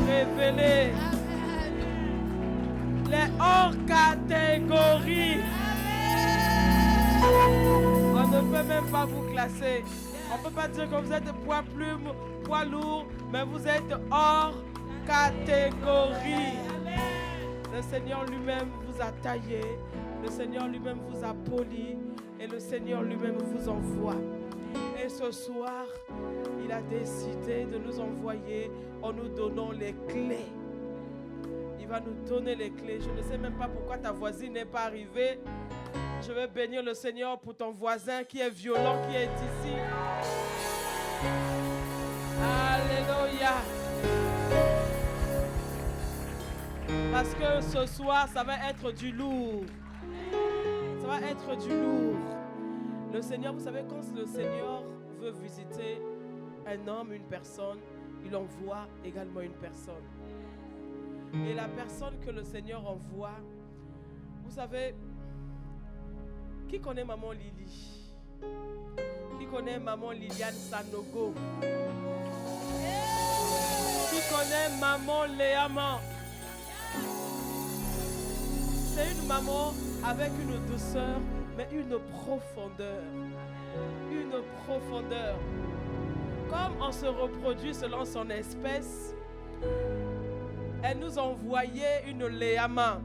révéler les hors catégories. On ne peut même pas vous classer. On ne peut pas dire que vous êtes poids plume, poids lourd, mais vous êtes hors catégorie. Le Seigneur lui-même vous a taillé, le Seigneur lui-même vous a poli et le Seigneur lui-même vous envoie. Et ce soir, il a décidé de nous envoyer en nous donnant les clés. Il va nous donner les clés. Je ne sais même pas pourquoi ta voisine n'est pas arrivée. Je veux bénir le Seigneur pour ton voisin qui est violent, qui est ici. Alléluia. Parce que ce soir, ça va être du lourd. Ça va être du lourd. Le Seigneur, vous savez, quand le Seigneur veut visiter un homme, une personne, il envoie également une personne. Et la personne que le Seigneur envoie, vous savez, qui connaît maman Lily? Qui connaît maman Liliane Sanogo? Qui connaît maman Léaman? C'est une maman avec une douceur, mais une profondeur. Une profondeur. Comme on se reproduit selon son espèce, elle nous envoyait une Léaman.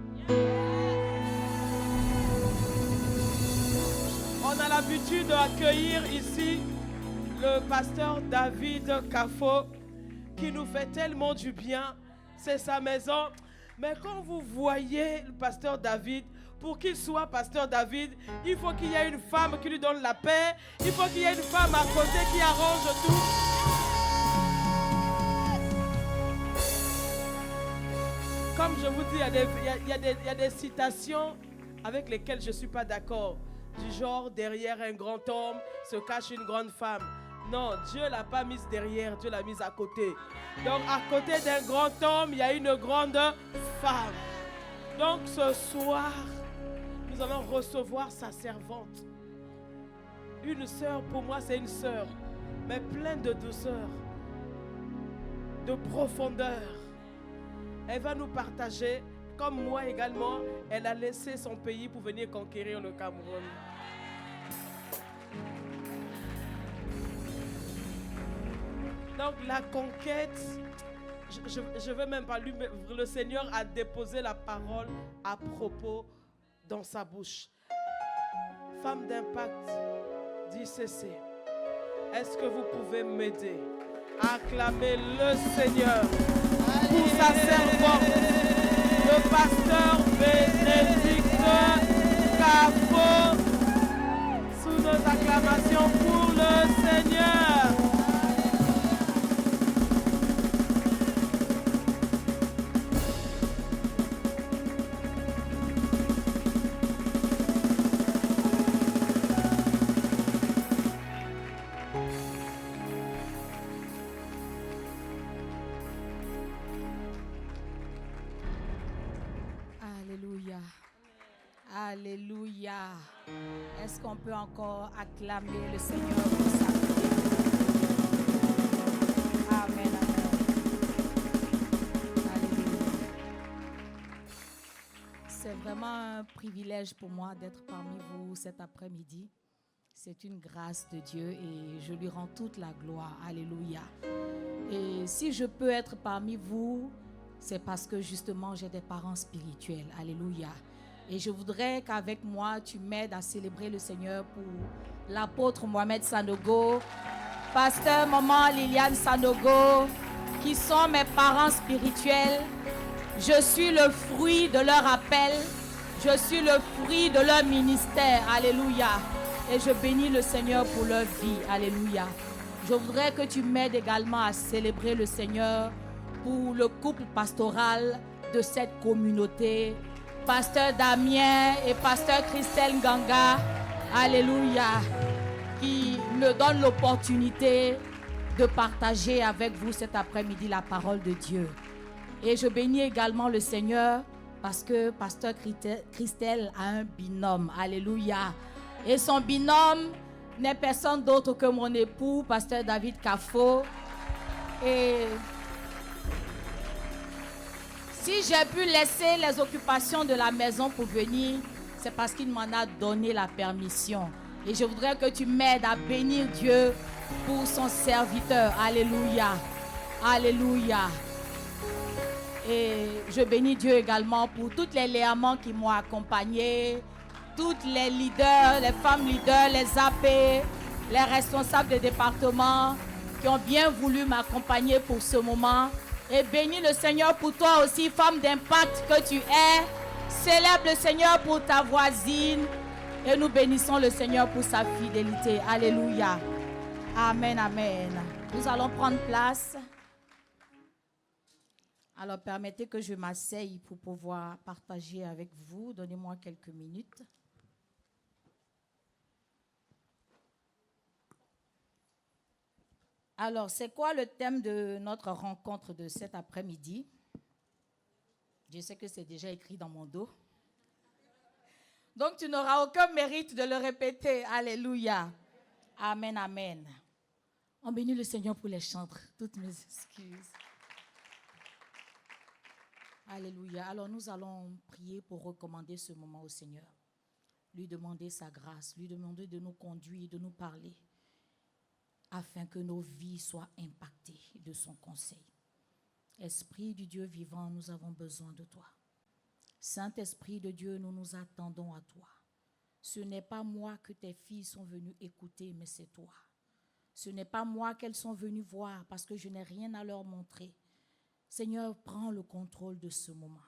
On a l'habitude d'accueillir ici le pasteur David Kafo qui nous fait tellement du bien. C'est sa maison. Mais quand vous voyez le pasteur David, pour qu'il soit pasteur David, il faut qu'il y ait une femme qui lui donne la paix. Il faut qu'il y ait une femme à côté qui arrange tout. Comme je vous dis, il y a des citations avec lesquelles je ne suis pas d'accord. Du genre, derrière un grand homme se cache une grande femme. Non, Dieu ne l'a pas mise derrière, Dieu l'a mise à côté. Donc, à côté d'un grand homme, il y a une grande femme. Donc, ce soir, nous allons recevoir sa servante. Une sœur, pour moi, c'est une sœur, mais pleine de douceur, de profondeur. Elle va nous partager, comme moi également, elle a laissé son pays pour venir conquérir le Cameroun. Donc la conquête, je ne veux même pas lui, mais le Seigneur a déposé la parole à propos dans sa bouche. Femme d'impact, dit ceci. Est-ce que vous pouvez m'aider à acclamer le Seigneur pour sa servante, le pasteur Bénédicte Kafo, sous nos acclamations pour le Seigneur. Alléluia. Est-ce qu'on peut encore acclamer le Seigneur pour sa vie? Amen, amen. Alléluia. C'est vraiment un privilège pour moi d'être parmi vous cet après-midi. C'est une grâce de Dieu et je lui rends toute la gloire. Alléluia. Et si je peux être parmi vous, c'est parce que justement j'ai des parents spirituels. Alléluia. Et je voudrais qu'avec moi, tu m'aides à célébrer le Seigneur pour l'apôtre Mohamed Sanogo, pasteur maman Liliane Sanogo, qui sont mes parents spirituels. Je suis le fruit de leur appel. Je suis le fruit de leur ministère. Alléluia. Et je bénis le Seigneur pour leur vie. Alléluia. Je voudrais que tu m'aides également à célébrer le Seigneur pour le couple pastoral de cette communauté. Pasteur Damien et pasteur Christelle Nganga, alléluia, qui me donnent l'opportunité de partager avec vous cet après-midi la parole de Dieu. Et je bénis également le Seigneur parce que pasteur Christelle a un binôme, alléluia. Et son binôme n'est personne d'autre que mon époux, pasteur David Kafo. Et Si j'ai pu laisser les occupations de la maison pour venir, c'est parce qu'il m'en a donné la permission. Et je voudrais que tu m'aides à bénir Dieu pour son serviteur. Alléluia. Alléluia. Et je bénis Dieu également pour toutes les léamans qui m'ont accompagné, toutes les leaders, les femmes leaders, les AP, les responsables des départements qui ont bien voulu m'accompagner pour ce moment. Et bénis le Seigneur pour toi aussi, femme d'impact que tu es. Célèbre le Seigneur pour ta voisine. Et nous bénissons le Seigneur pour sa fidélité. Alléluia. Amen, amen. Nous allons prendre place. Alors, permettez que je m'asseye pour pouvoir partager avec vous. Donnez-moi quelques minutes. Alors, c'est quoi le thème de notre rencontre de cet après-midi? Je sais que c'est déjà écrit dans mon dos. Donc, tu n'auras aucun mérite de le répéter. Alléluia. Amen, amen. On bénit le Seigneur pour les chantres. Toutes mes excuses. Alléluia. Alors, nous allons prier pour recommander ce moment au Seigneur. Lui demander sa grâce, lui demander de nous conduire, de nous parler, afin que nos vies soient impactées de son conseil. Esprit du Dieu vivant, nous avons besoin de toi. Saint-Esprit de Dieu, nous nous attendons à toi. Ce n'est pas moi que tes filles sont venues écouter, mais c'est toi. Ce n'est pas moi qu'elles sont venues voir parce que je n'ai rien à leur montrer. Seigneur, prends le contrôle de ce moment.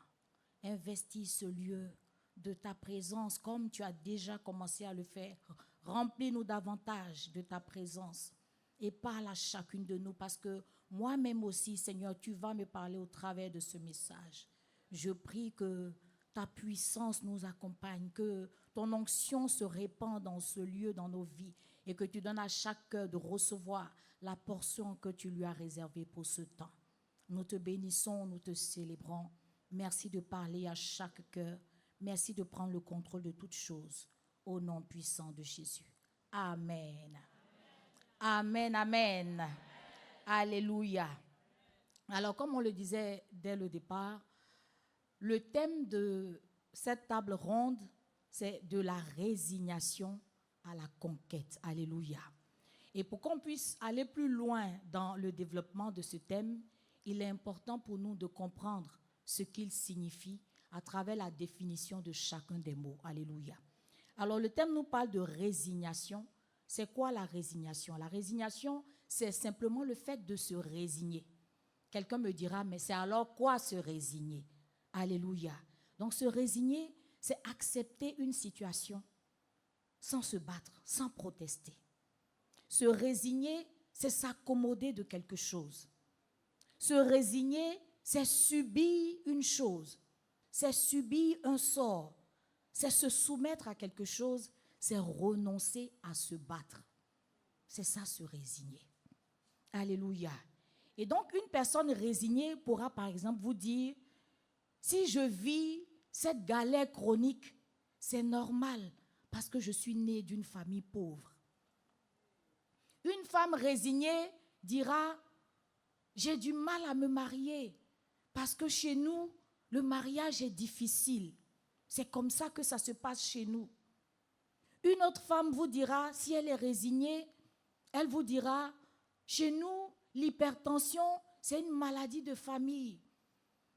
Investis ce lieu de ta présence comme tu as déjà commencé à le faire. Remplis-nous davantage de ta présence et parle à chacune de nous parce que moi-même aussi, Seigneur, tu vas me parler au travers de ce message. Je prie que ta puissance nous accompagne, que ton onction se répand dans ce lieu, dans nos vies, et que tu donnes à chaque cœur de recevoir la portion que tu lui as réservée pour ce temps. Nous te bénissons, nous te célébrons. Merci de parler à chaque cœur. Merci de prendre le contrôle de toutes choses. Au nom puissant de Jésus. Amen. Amen, amen. Amen. Alléluia. Alors, comme on le disait dès le départ, le thème de cette table ronde, c'est de la résignation à la conquête. Alléluia. Et pour qu'on puisse aller plus loin dans le développement de ce thème, il est important pour nous de comprendre ce qu'il signifie à travers la définition de chacun des mots. Alléluia. Alors, le thème nous parle de résignation. C'est quoi la résignation? La résignation, c'est simplement le fait de se résigner. Quelqu'un me dira, mais c'est alors quoi se résigner? Alléluia. Donc, se résigner, c'est accepter une situation sans se battre, sans protester. Se résigner, c'est s'accommoder de quelque chose. Se résigner, c'est subir une chose, c'est subir un sort, c'est se soumettre à quelque chose, c'est renoncer à se battre. C'est ça, se résigner. Alléluia. Et donc, une personne résignée pourra, par exemple, vous dire, si je vis cette galère chronique, c'est normal parce que je suis née d'une famille pauvre. Une femme résignée dira, j'ai du mal à me marier parce que chez nous, le mariage est difficile. C'est comme ça que ça se passe chez nous. Une autre femme vous dira, si elle est résignée, elle vous dira, chez nous, l'hypertension, c'est une maladie de famille.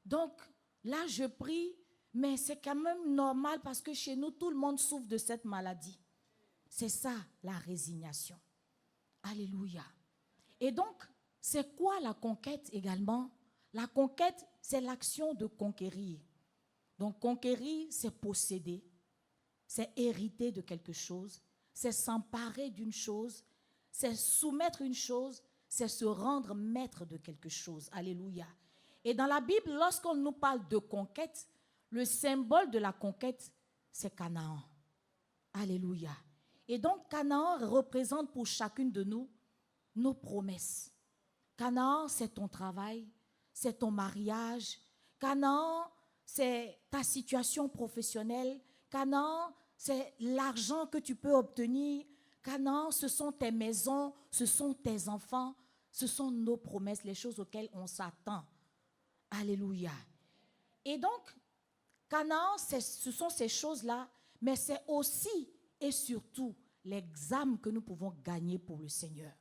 Donc, là, je prie, mais c'est quand même normal parce que chez nous, tout le monde souffre de cette maladie. C'est ça, la résignation. Alléluia. Et donc, c'est quoi la conquête également? La conquête, c'est l'action de conquérir. Donc, conquérir, c'est posséder, c'est hériter de quelque chose, c'est s'emparer d'une chose, c'est soumettre une chose, c'est se rendre maître de quelque chose. Alléluia. Et dans la Bible, lorsqu'on nous parle de conquête, le symbole de la conquête, c'est Canaan. Alléluia. Et donc, Canaan représente pour chacune de nous nos promesses. Canaan, c'est ton travail, c'est ton mariage. Canaan, c'est ta situation professionnelle. Canaan, c'est l'argent que tu peux obtenir. Canaan, ce sont tes maisons, ce sont tes enfants, ce sont nos promesses, les choses auxquelles on s'attend. Alléluia. Et donc, Canaan, ce sont ces choses-là, mais c'est aussi et surtout l'examen que nous pouvons gagner pour le Seigneur.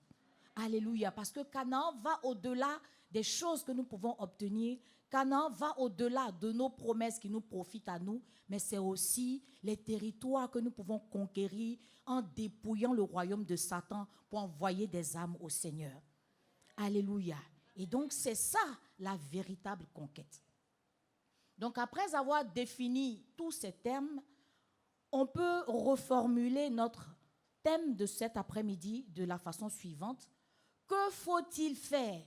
Alléluia, parce que Canaan va au-delà des choses que nous pouvons obtenir. Canaan va au-delà de nos promesses qui nous profitent à nous, mais c'est aussi les territoires que nous pouvons conquérir en dépouillant le royaume de Satan pour envoyer des âmes au Seigneur. Alléluia. Et donc, c'est ça la véritable conquête. Donc, après avoir défini tous ces termes, on peut reformuler notre thème de cet après-midi de la façon suivante. Que faut-il faire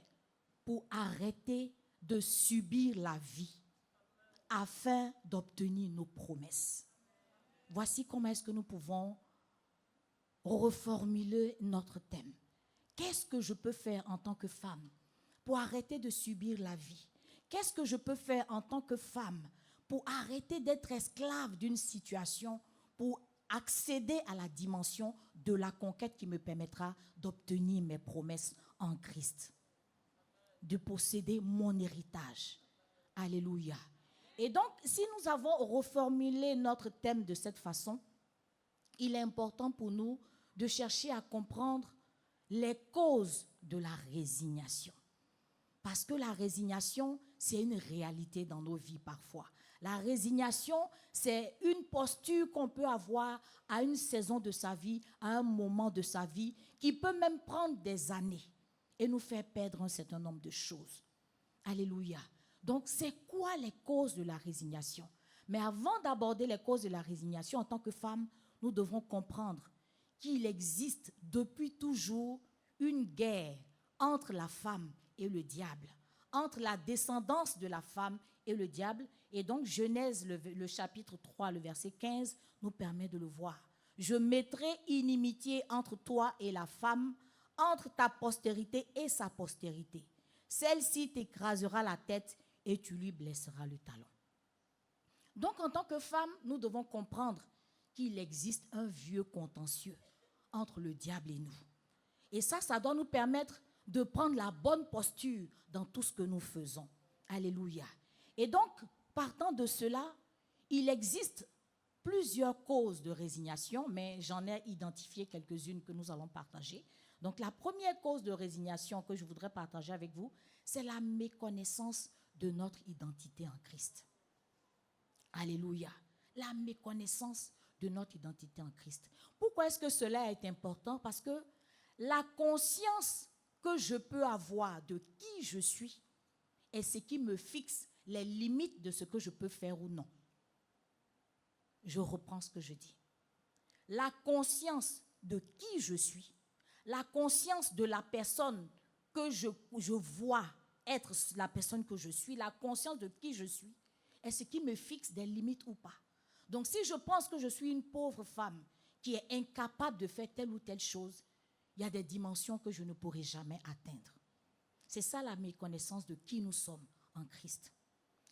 pour arrêter de subir la vie afin d'obtenir nos promesses? Voici comment est-ce que nous pouvons reformuler notre thème. Qu'est-ce que je peux faire en tant que femme pour arrêter de subir la vie? Qu'est-ce que je peux faire en tant que femme pour arrêter d'être esclave d'une situation, pour accéder à la dimension de la conquête qui me permettra d'obtenir mes promesses en Christ, de posséder mon héritage? Alléluia. Et donc, si nous avons reformulé notre thème de cette façon, il est important pour nous de chercher à comprendre les causes de la résignation. Parce que la résignation, c'est une réalité dans nos vies parfois. La résignation, c'est une posture qu'on peut avoir à une saison de sa vie, à un moment de sa vie, qui peut même prendre des années et nous faire perdre un certain nombre de choses. Alléluia. Donc, c'est quoi les causes de la résignation? Mais avant d'aborder les causes de la résignation, en tant que femme, nous devons comprendre qu'il existe depuis toujours une guerre entre la femme et le diable, entre la descendance de la femme et le diable. Et donc, Genèse, le chapitre 3, le verset 15, nous permet de le voir. « Je mettrai inimitié entre toi et la femme, entre ta postérité et sa postérité. Celle-ci t'écrasera la tête et tu lui blesseras le talon. » Donc, en tant que femme, nous devons comprendre qu'il existe un vieux contentieux entre le diable et nous. Et ça doit nous permettre de prendre la bonne posture dans tout ce que nous faisons. Alléluia. Et donc, partant de cela, il existe plusieurs causes de résignation, mais j'en ai identifié quelques-unes que nous allons partager. Donc, la première cause de résignation que je voudrais partager avec vous, c'est la méconnaissance de notre identité en Christ. Alléluia. La méconnaissance de notre identité en Christ. Pourquoi est-ce que cela est important? Parce que la conscience que je peux avoir de qui je suis est ce qui me fixe les limites de ce que je peux faire ou non. Je reprends ce que je dis. La conscience de qui je suis, la conscience de la personne que je vois être la personne que je suis, la conscience de qui je suis, est ce qui me fixe des limites ou pas. Donc si je pense que je suis une pauvre femme qui est incapable de faire telle ou telle chose, il y a des dimensions que je ne pourrai jamais atteindre. C'est ça la méconnaissance de qui nous sommes en Christ.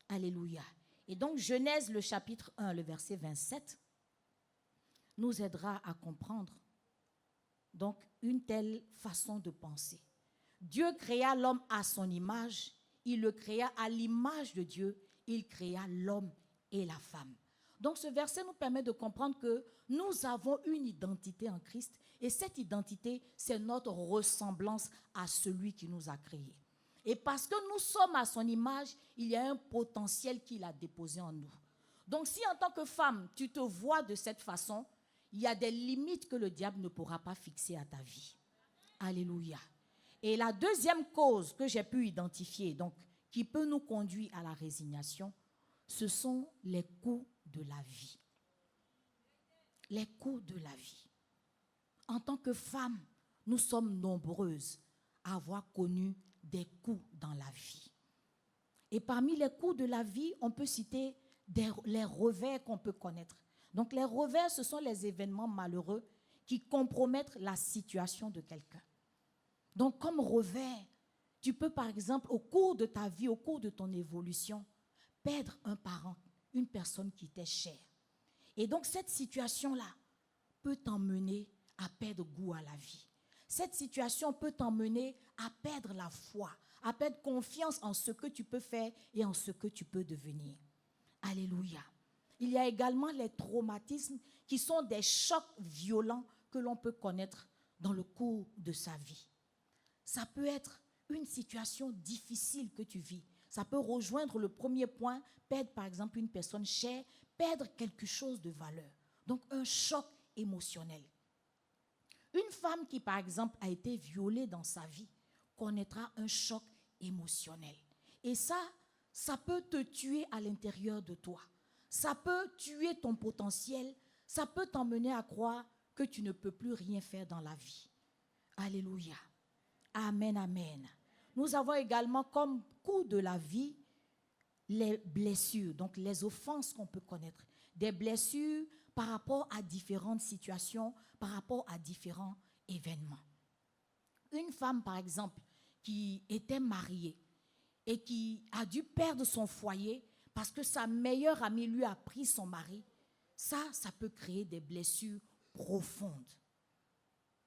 Alléluia. Et donc Genèse, le chapitre 1, le verset 27, nous aidera à comprendre donc une telle façon de penser. Dieu créa l'homme à son image, il le créa à l'image de Dieu, il créa l'homme et la femme. Donc ce verset nous permet de comprendre que nous avons une identité en Christ et cette identité, c'est notre ressemblance à celui qui nous a créés. Et parce que nous sommes à son image, il y a un potentiel qu'il a déposé en nous. Donc si en tant que femme, tu te vois de cette façon, il y a des limites que le diable ne pourra pas fixer à ta vie. Alléluia. Et la deuxième cause que j'ai pu identifier, donc, qui peut nous conduire à la résignation, ce sont les coups de la vie. Les coups de la vie. En tant que femmes, nous sommes nombreuses à avoir connu des coups dans la vie. Et parmi les coups de la vie, on peut citer les revers qu'on peut connaître. Donc les revers, ce sont les événements malheureux qui compromettent la situation de quelqu'un. Donc comme revers, tu peux par exemple, au cours de ta vie, au cours de ton évolution, perdre un parent, une personne qui t'est chère. Et donc cette situation-là peut t'emmener à perdre goût à la vie. Cette situation peut t'emmener à perdre la foi, à perdre confiance en ce que tu peux faire et en ce que tu peux devenir. Alléluia. Il y a également les traumatismes qui sont des chocs violents que l'on peut connaître dans le cours de sa vie. Ça peut être une situation difficile que tu vis. Ça peut rejoindre le premier point, perdre par exemple une personne chère, perdre quelque chose de valeur. Donc un choc émotionnel. Une femme qui par exemple a été violée dans sa vie connaîtra un choc émotionnel. Et ça peut te tuer à l'intérieur de toi. Ça peut tuer ton potentiel. Ça peut t'emmener à croire que tu ne peux plus rien faire dans la vie. Alléluia. Amen, amen. Nous avons également comme coût de la vie les blessures, donc les offenses qu'on peut connaître. Des blessures par rapport à différentes situations, par rapport à différents événements. Une femme, par exemple, qui était mariée et qui a dû perdre son foyer parce que sa meilleure amie lui a pris son mari, ça peut créer des blessures profondes.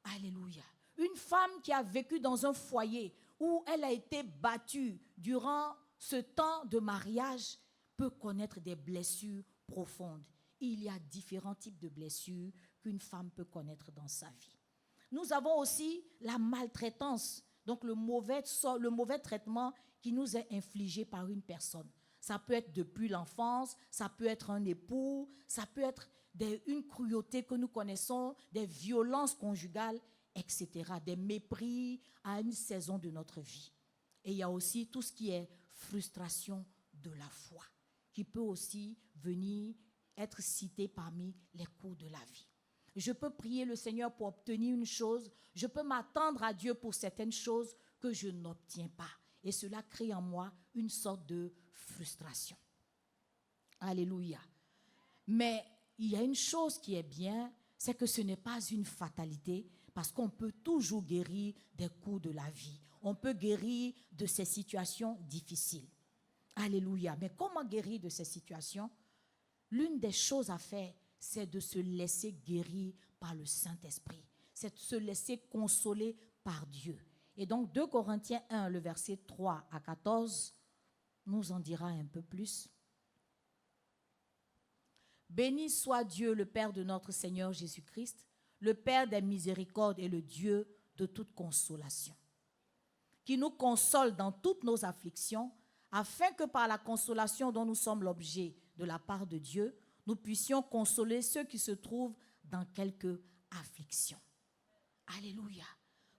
Alléluia. Une femme qui a vécu dans un foyer où elle a été battue durant ce temps de mariage peut connaître des blessures profondes. Il y a différents types de blessures qu'une femme peut connaître dans sa vie. Nous avons aussi la maltraitance, donc le mauvais traitement qui nous est infligé par une personne. Ça peut être depuis l'enfance, ça peut être un époux, ça peut être une cruauté que nous connaissons, des violences conjugales, etc., des mépris à une saison de notre vie. Et il y a aussi tout ce qui est frustration de la foi, qui peut aussi venir être cité parmi les coups de la vie. Je peux prier le Seigneur pour obtenir une chose, je peux m'attendre à Dieu pour certaines choses que je n'obtiens pas. Et cela crée en moi une sorte de frustration. Alléluia. Mais il y a une chose qui est bien, c'est que ce n'est pas une fatalité, parce qu'on peut toujours guérir des coups de la vie. On peut guérir de ces situations difficiles. Alléluia. Mais comment guérir de ces situations? L'une des choses à faire, c'est de se laisser guérir par le Saint-Esprit. C'est de se laisser consoler par Dieu. Et donc 2 Corinthiens 1, le verset 3 à 14, nous en dira un peu plus. Béni soit Dieu, le Père de notre Seigneur Jésus-Christ, le Père des miséricordes et le Dieu de toute consolation, qui nous console dans toutes nos afflictions, afin que par la consolation dont nous sommes l'objet de la part de Dieu, nous puissions consoler ceux qui se trouvent dans quelque affliction. Alléluia.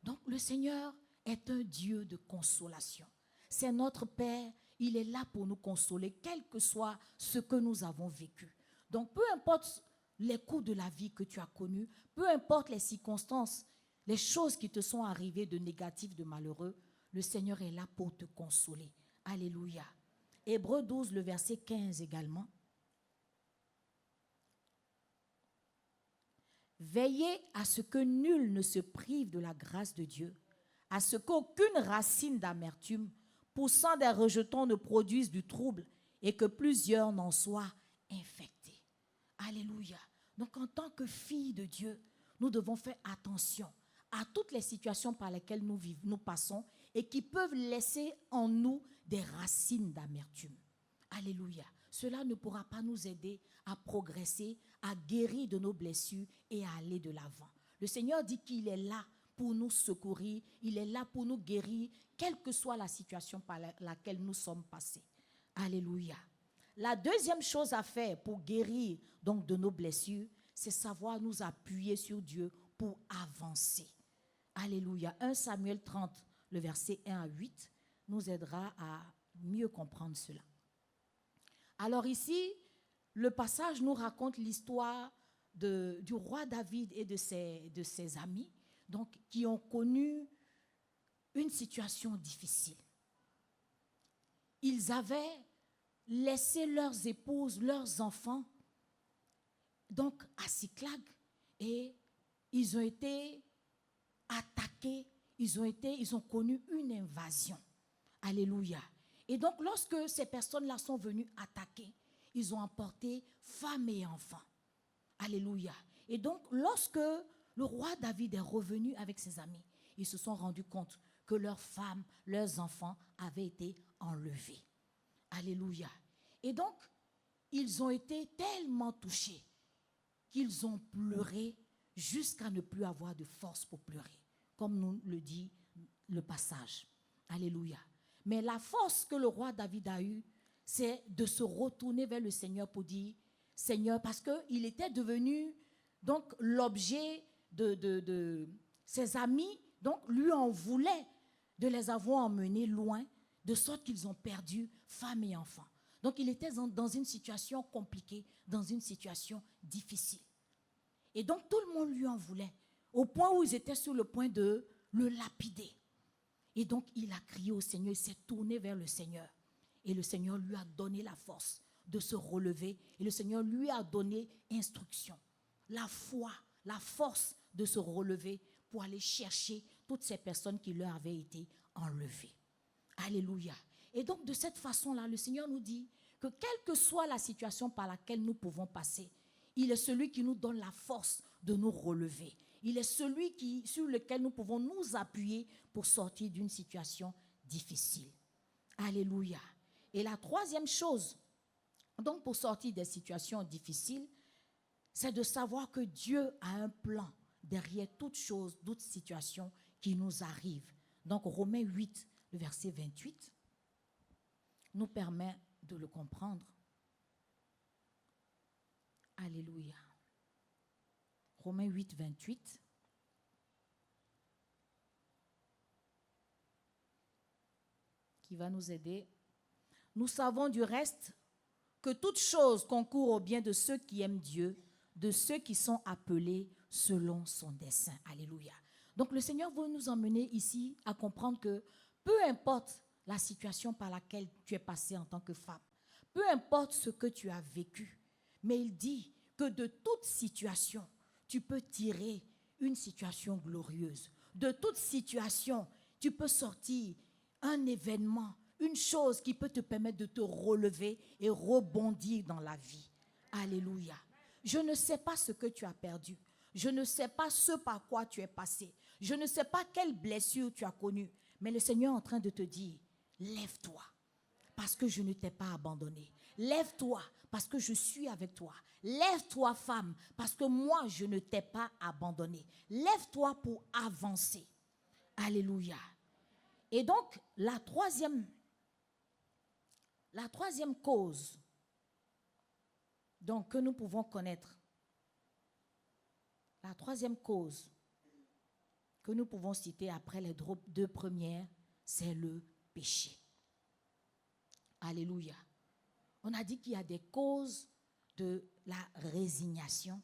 Donc le Seigneur est un Dieu de consolation. C'est notre Père, il est là pour nous consoler, quel que soit ce que nous avons vécu. Donc peu importe les coups de la vie que tu as connus, peu importe les circonstances, les choses qui te sont arrivées de négatif, de malheureux, le Seigneur est là pour te consoler. Alléluia. Hébreux 12, le verset 15 également. Veillez à ce que nul ne se prive de la grâce de Dieu, à ce qu'aucune racine d'amertume poussant des rejetons ne produise du trouble et que plusieurs n'en soient infectés. Alléluia. Donc en tant que filles de Dieu, nous devons faire attention à toutes les situations par lesquelles nous passons et qui peuvent laisser en nous des racines d'amertume. Alléluia. Cela ne pourra pas nous aider à progresser, à guérir de nos blessures et à aller de l'avant. Le Seigneur dit qu'il est là pour nous secourir, il est là pour nous guérir, quelle que soit la situation par laquelle nous sommes passés. Alléluia. La deuxième chose à faire pour guérir donc de nos blessures, c'est savoir nous appuyer sur Dieu pour avancer. Alléluia. 1 Samuel 30, le verset 1 à 8, nous aidera à mieux comprendre cela. Alors ici, le passage nous raconte l'histoire du roi David et de ses amis, donc, qui ont connu une situation difficile. Ils avaient laissé leurs épouses, leurs enfants, donc à Siklag, et ils ont été attaqués, ils ont connu une invasion. Alléluia. Et donc, lorsque ces personnes-là sont venues attaquer, ils ont emporté femmes et enfants. Alléluia. Et donc, lorsque le roi David est revenu avec ses amis, ils se sont rendus compte que leurs femmes, leurs enfants avaient été enlevés. Alléluia. Et donc, ils ont été tellement touchés qu'ils ont pleuré jusqu'à ne plus avoir de force pour pleurer, comme nous le dit le passage. Alléluia. Mais la force que le roi David a eue, c'est de se retourner vers le Seigneur pour dire, Seigneur, parce qu'il était devenu donc l'objet de ses amis, donc lui en voulait de les avoir emmenés loin, de sorte qu'ils ont perdu femme et enfants. Donc il était dans une situation compliquée, dans une situation difficile. Et donc tout le monde lui en voulait, au point où ils étaient sur le point de le lapider. Et donc il a crié au Seigneur, il s'est tourné vers le Seigneur. Et le Seigneur lui a donné la force de se relever. Et le Seigneur lui a donné instruction, la foi, la force de se relever pour aller chercher toutes ces personnes qui leur avaient été enlevées. Alléluia. Et donc de cette façon-là, le Seigneur nous dit que quelle que soit la situation par laquelle nous pouvons passer, il est celui qui nous donne la force de nous relever. Il est celui sur lequel nous pouvons nous appuyer pour sortir d'une situation difficile. Alléluia. Et la troisième chose, donc pour sortir des situations difficiles, c'est de savoir que Dieu a un plan derrière toute chose, toute situation qui nous arrive. Donc Romains 8, le verset 28, nous permet de le comprendre. Alléluia. Romains 8, 28. Qui va nous aider. Nous savons du reste que toute chose concourt au bien de ceux qui aiment Dieu, de ceux qui sont appelés selon son dessein. Alléluia. Donc le Seigneur veut nous emmener ici à comprendre que peu importe la situation par laquelle tu es passé en tant que femme, peu importe ce que tu as vécu, mais il dit que de toute situation, tu peux tirer une situation glorieuse. De toute situation, tu peux sortir un événement, une chose qui peut te permettre de te relever et rebondir dans la vie. Alléluia. Je ne sais pas ce que tu as perdu. Je ne sais pas ce par quoi tu es passé. Je ne sais pas quelle blessure tu as connue. Mais le Seigneur est en train de te dire, lève-toi parce que je ne t'ai pas abandonné. Lève-toi parce que je suis avec toi. Lève-toi, femme, parce que moi, je ne t'ai pas abandonné. Lève-toi pour avancer. Alléluia. Et donc, la troisième cause donc, que nous pouvons connaître, la troisième cause que nous pouvons citer après les deux premières, c'est le péché. Alléluia. On a dit qu'il y a des causes de la résignation,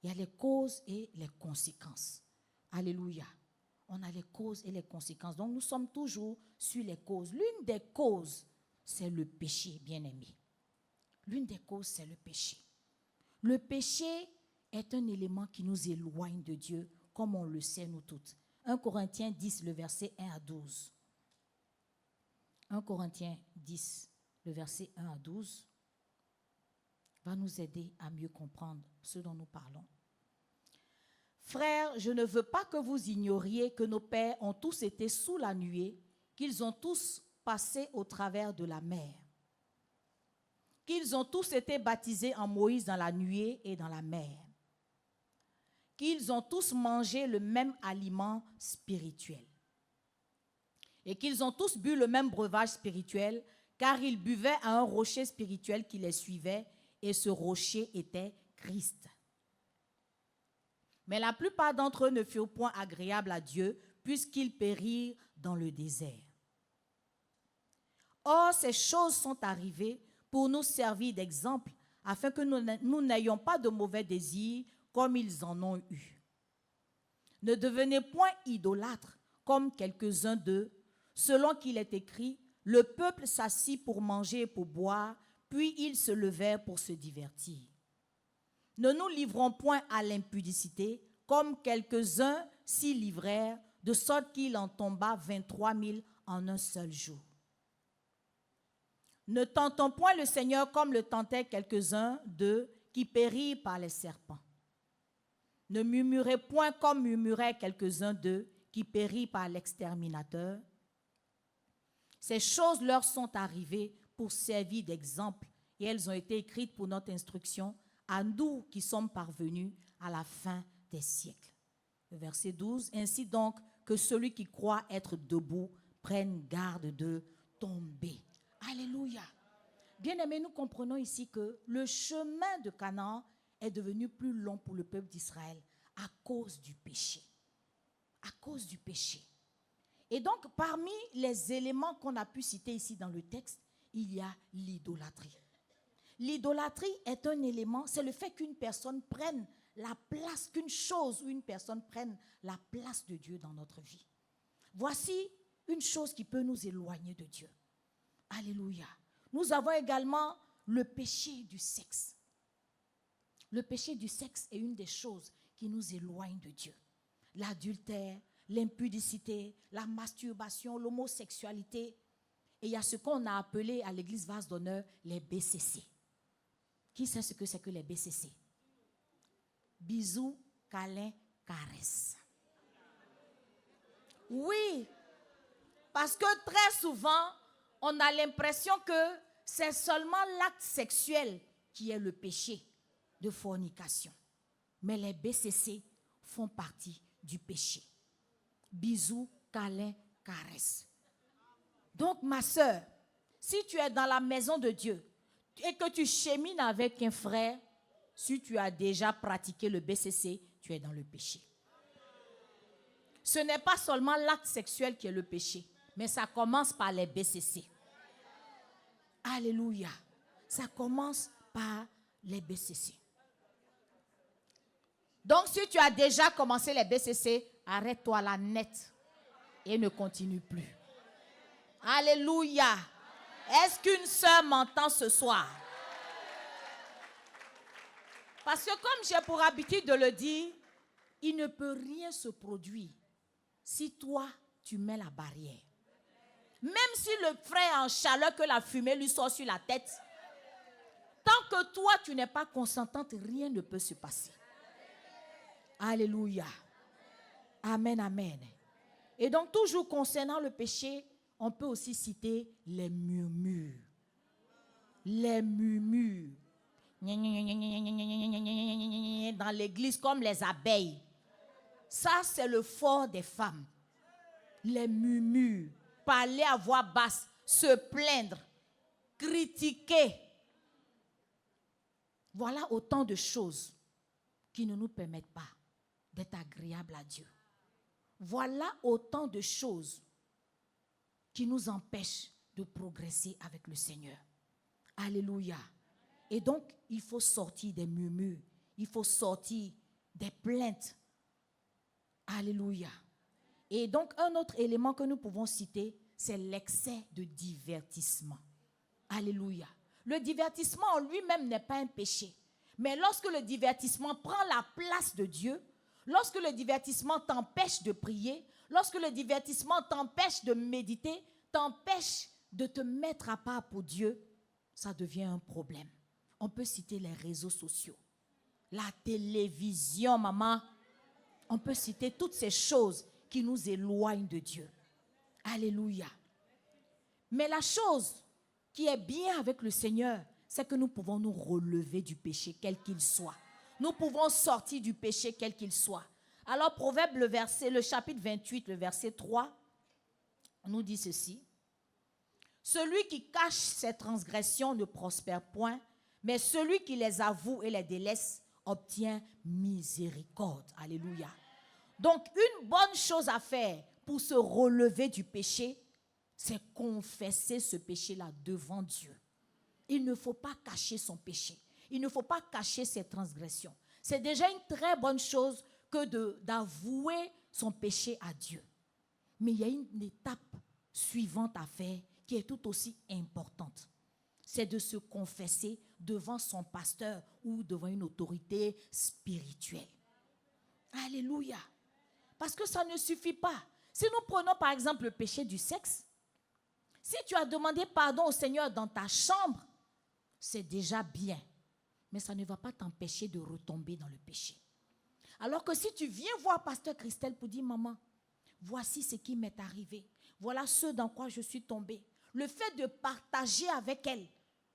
il y a les causes et les conséquences. Alléluia. On a les causes et les conséquences. Donc nous sommes toujours sur les causes. L'une des causes, c'est le péché, bien-aimé. L'une des causes, c'est le péché. Le péché est un élément qui nous éloigne de Dieu, comme on le sait nous toutes. 1 Corinthiens 10, le verset 1 à 12. 1 Corinthiens 10, le verset 1 à 12, va nous aider à mieux comprendre ce dont nous parlons. Frères, je ne veux pas que vous ignoriez que nos pères ont tous été sous la nuée, qu'ils ont tous passé au travers de la mer, qu'ils ont tous été baptisés en Moïse dans la nuée et dans la mer, qu'ils ont tous mangé le même aliment spirituel et qu'ils ont tous bu le même breuvage spirituel, car ils buvaient à un rocher spirituel qui les suivait, et ce rocher était Christ. Mais la plupart d'entre eux ne furent point agréables à Dieu, puisqu'ils périrent dans le désert. Or, ces choses sont arrivées pour nous servir d'exemple, afin que nous n'ayons pas de mauvais désirs comme ils en ont eu. Ne devenez point idolâtres, comme quelques-uns d'eux, selon qu'il est écrit, le peuple s'assit pour manger et pour boire, puis ils se levèrent pour se divertir. Ne nous livrons point à l'impudicité, comme quelques-uns s'y livrèrent, de sorte qu'il en tomba 23 000 en un seul jour. Ne tentons point le Seigneur comme le tentaient quelques-uns d'eux qui périrent par les serpents. Ne murmurez point comme murmuraient quelques-uns d'eux qui périrent par l'exterminateur. Ces choses leur sont arrivées pour servir d'exemple et elles ont été écrites pour notre instruction, à nous qui sommes parvenus à la fin des siècles. Le verset 12, ainsi donc que celui qui croit être debout prenne garde de tomber. Alléluia. Bien-aimés, nous comprenons ici que le chemin de Canaan est devenu plus long pour le peuple d'Israël à cause du péché. À cause du péché. Et donc, parmi les éléments qu'on a pu citer ici dans le texte, il y a l'idolâtrie. L'idolâtrie est un élément, c'est le fait qu'une personne prenne la place, qu'une chose ou une personne prenne la place de Dieu dans notre vie. Voici une chose qui peut nous éloigner de Dieu. Alléluia. Nous avons également le péché du sexe. Le péché du sexe est une des choses qui nous éloignent de Dieu. L'adultère, l'impudicité, la masturbation, l'homosexualité. Et il y a ce qu'on a appelé à l'église Vase d'Honneur les BCC. Qui sait ce que c'est que les BCC? Bisous, câlins, caresses. Oui, parce que très souvent, on a l'impression que c'est seulement l'acte sexuel qui est le péché de fornication. Mais les BCC font partie du péché. Bisous, câlins, caresses. Donc, ma sœur, si tu es dans la maison de Dieu et que tu chemines avec un frère, si tu as déjà pratiqué le BCC, tu es dans le péché. Ce n'est pas seulement l'acte sexuel qui est le péché, mais ça commence par les BCC. Alléluia. Ça commence par les BCC. Donc, si tu as déjà commencé les BCC, arrête-toi là net et ne continue plus. Alléluia. Est-ce qu'une sœur m'entend ce soir? Parce que comme j'ai pour habitude de le dire, il ne peut rien se produire si toi, tu mets la barrière. Même si le frère est en chaleur, que la fumée lui sort sur la tête, tant que toi, tu n'es pas consentante, rien ne peut se passer. Alléluia. Amen, amen. Et donc, toujours concernant le péché, on peut aussi citer les murmures. Les murmures. Dans l'église, comme les abeilles. Ça, c'est le fort des femmes. Les murmures. Parler à voix basse. Se plaindre. Critiquer. Voilà autant de choses qui ne nous permettent pas d'être agréables à Dieu. Voilà autant de choses qui nous empêchent de progresser avec le Seigneur. Alléluia. Et donc, il faut sortir des murmures. Il faut sortir des plaintes. Alléluia. Et donc, un autre élément que nous pouvons citer, c'est l'excès de divertissement. Alléluia. Le divertissement en lui-même n'est pas un péché. Mais lorsque le divertissement prend la place de Dieu, lorsque le divertissement t'empêche de prier, lorsque le divertissement t'empêche de méditer, t'empêche de te mettre à part pour Dieu, ça devient un problème. On peut citer les réseaux sociaux, la télévision, maman. On peut citer toutes ces choses qui nous éloignent de Dieu. Alléluia. Mais la chose qui est bien avec le Seigneur, c'est que nous pouvons nous relever du péché, quel qu'il soit. Nous pouvons sortir du péché, quel qu'il soit. Alors, Proverbe, le chapitre 28, le verset 3, nous dit ceci. Celui qui cache ses transgressions ne prospère point, mais celui qui les avoue et les délaisse obtient miséricorde. Alléluia. Donc, une bonne chose à faire pour se relever du péché, c'est confesser ce péché-là devant Dieu. Il ne faut pas cacher son péché. Il ne faut pas cacher ses transgressions. C'est déjà une très bonne chose que d'avouer son péché à Dieu. Mais il y a une étape suivante à faire qui est tout aussi importante. C'est de se confesser devant son pasteur ou devant une autorité spirituelle. Alléluia. Parce que ça ne suffit pas. Si nous prenons par exemple le péché du sexe, si tu as demandé pardon au Seigneur dans ta chambre, c'est déjà bien. Mais ça ne va pas t'empêcher de retomber dans le péché. Alors que si tu viens voir Pasteur Christelle pour dire, maman, voici ce qui m'est arrivé. Voilà ce dans quoi je suis tombée. Le fait de partager avec elle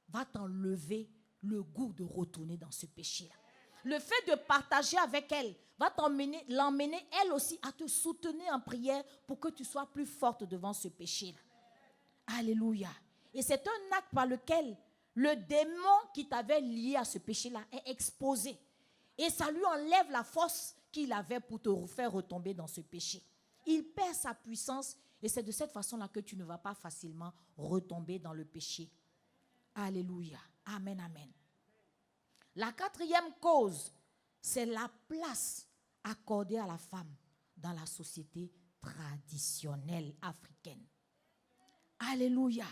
va t'enlever le goût de retourner dans ce péché-là. Le fait de partager avec elle va l'emmener elle aussi à te soutenir en prière pour que tu sois plus forte devant ce péché-là. Alléluia. Et c'est un acte par lequel le démon qui t'avait lié à ce péché-là est exposé. Et ça lui enlève la force qu'il avait pour te faire retomber dans ce péché. Il perd sa puissance et c'est de cette façon-là que tu ne vas pas facilement retomber dans le péché. Alléluia. Amen, amen. La quatrième cause, c'est la place accordée à la femme dans la société traditionnelle africaine. Alléluia.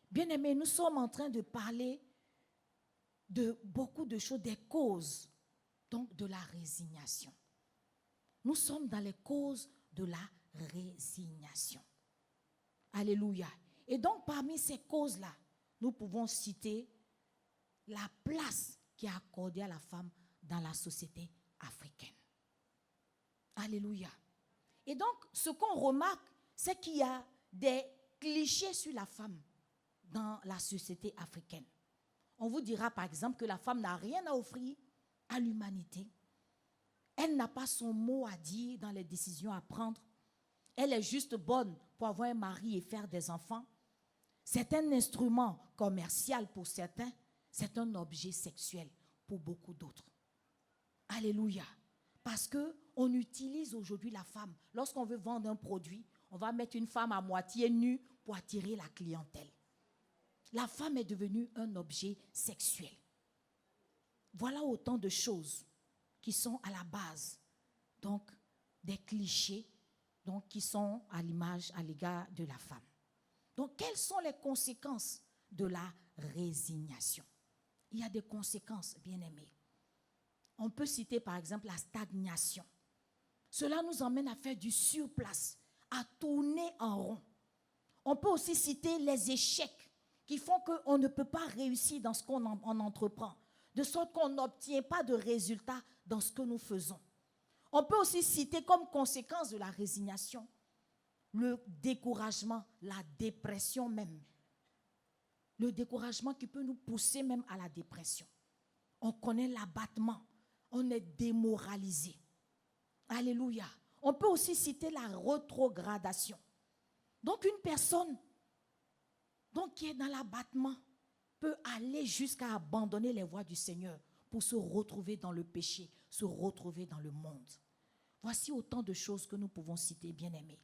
Bien-aimés, nous sommes en train de parler de beaucoup de choses, des causes, donc de la résignation. Nous sommes dans les causes de la résignation. Alléluia. Et donc, parmi ces causes-là, nous pouvons citer la place qui est accordée à la femme dans la société africaine. Alléluia. Et donc, ce qu'on remarque, c'est qu'il y a des clichés sur la femme dans la société africaine. On vous dira par exemple que la femme n'a rien à offrir à l'humanité. Elle n'a pas son mot à dire dans les décisions à prendre. Elle est juste bonne pour avoir un mari et faire des enfants. C'est un instrument commercial pour certains. C'est un objet sexuel pour beaucoup d'autres. Alléluia. Parce qu'on utilise aujourd'hui la femme. Lorsqu'on veut vendre un produit, on va mettre une femme à moitié nue pour attirer la clientèle. La femme est devenue un objet sexuel. Voilà autant de choses qui sont à la base, donc des clichés, donc qui sont à l'image, à l'égard de la femme. Donc, quelles sont les conséquences de la résignation? Il y a des conséquences, bien-aimés. On peut citer par exemple la stagnation. Cela nous emmène à faire du surplace, à tourner en rond. On peut aussi citer les échecs qui font qu'on ne peut pas réussir dans ce qu'on entreprend, de sorte qu'on n'obtient pas de résultats dans ce que nous faisons. On peut aussi citer comme conséquence de la résignation le découragement, la dépression même. Le découragement qui peut nous pousser même à la dépression. On connaît l'abattement, on est démoralisé. Alléluia. On peut aussi citer la rétrogradation. Donc une personne qui est dans l'abattement peut aller jusqu'à abandonner les voies du Seigneur pour se retrouver dans le péché, se retrouver dans le monde. Voici autant de choses que nous pouvons citer, bien-aimés.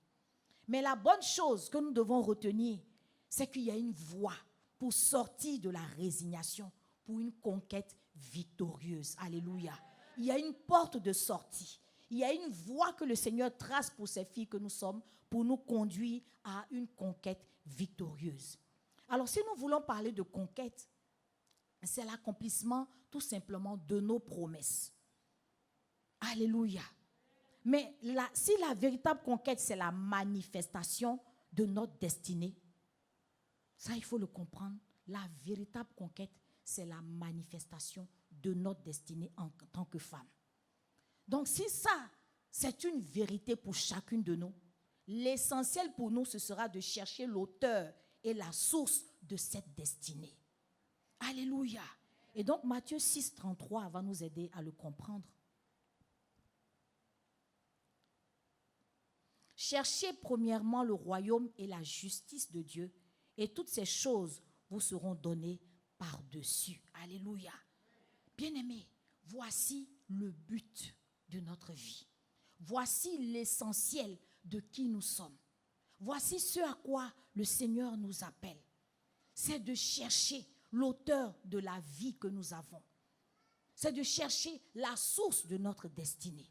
Mais la bonne chose que nous devons retenir, c'est qu'il y a une voie pour sortir de la résignation, pour une conquête victorieuse. Alléluia. Il y a une porte de sortie. Il y a une voie que le Seigneur trace pour ces filles que nous sommes, pour nous conduire à une conquête victorieuse. Alors, si nous voulons parler de conquête, c'est l'accomplissement tout simplement de nos promesses. Alléluia. Mais si la véritable conquête, c'est la manifestation de notre destinée, ça, il faut le comprendre. La véritable conquête, c'est la manifestation de notre destinée en tant que femme. Donc, si ça, c'est une vérité pour chacune de nous, l'essentiel pour nous, ce sera de chercher l'auteur et la source de cette destinée. Alléluia. Et donc, Matthieu 6, 33 va nous aider à le comprendre. Cherchez premièrement le royaume et la justice de Dieu, et toutes ces choses vous seront données par-dessus. Alléluia. Bien-aimés, voici le but de notre vie. Voici l'essentiel de qui nous sommes. Voici ce à quoi le Seigneur nous appelle. C'est de chercher l'auteur de la vie que nous avons. C'est de chercher la source de notre destinée.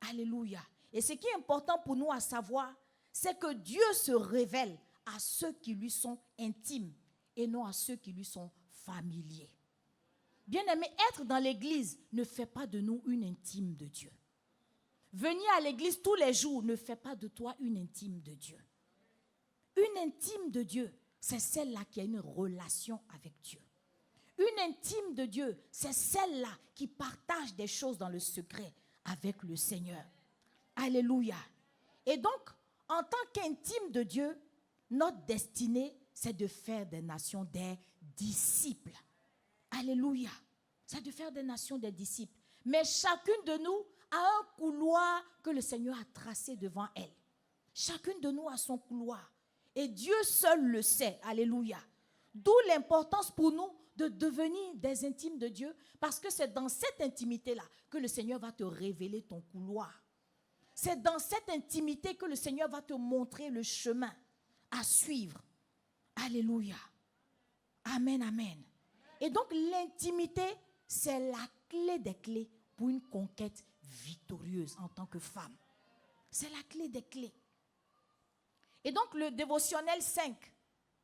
Alléluia. Et ce qui est important pour nous à savoir, c'est que Dieu se révèle à ceux qui lui sont intimes et non à ceux qui lui sont familiers. Bien-aimé, être dans l'église ne fait pas de nous une intime de Dieu. Venir à l'église tous les jours ne fait pas de toi une intime de Dieu. Une intime de Dieu, c'est celle-là qui a une relation avec Dieu. Une intime de Dieu, c'est celle-là qui partage des choses dans le secret avec le Seigneur. Alléluia. Et donc, en tant qu'intime de Dieu, notre destinée c'est de faire des nations des disciples. Alléluia. C'est de faire des nations des disciples. Mais chacune de nous a un couloir que le Seigneur a tracé devant elle. Chacune de nous a son couloir. Et Dieu seul le sait. Alléluia. D'où l'importance pour nous de devenir des intimes de Dieu, parce que c'est dans cette intimité-là que le Seigneur va te révéler ton couloir. C'est dans cette intimité que le Seigneur va te montrer le chemin à suivre. Alléluia. Amen, amen. Et donc l'intimité, c'est la clé des clés pour une conquête victorieuse en tant que femme. C'est la clé des clés. Et donc le dévotionnel 5,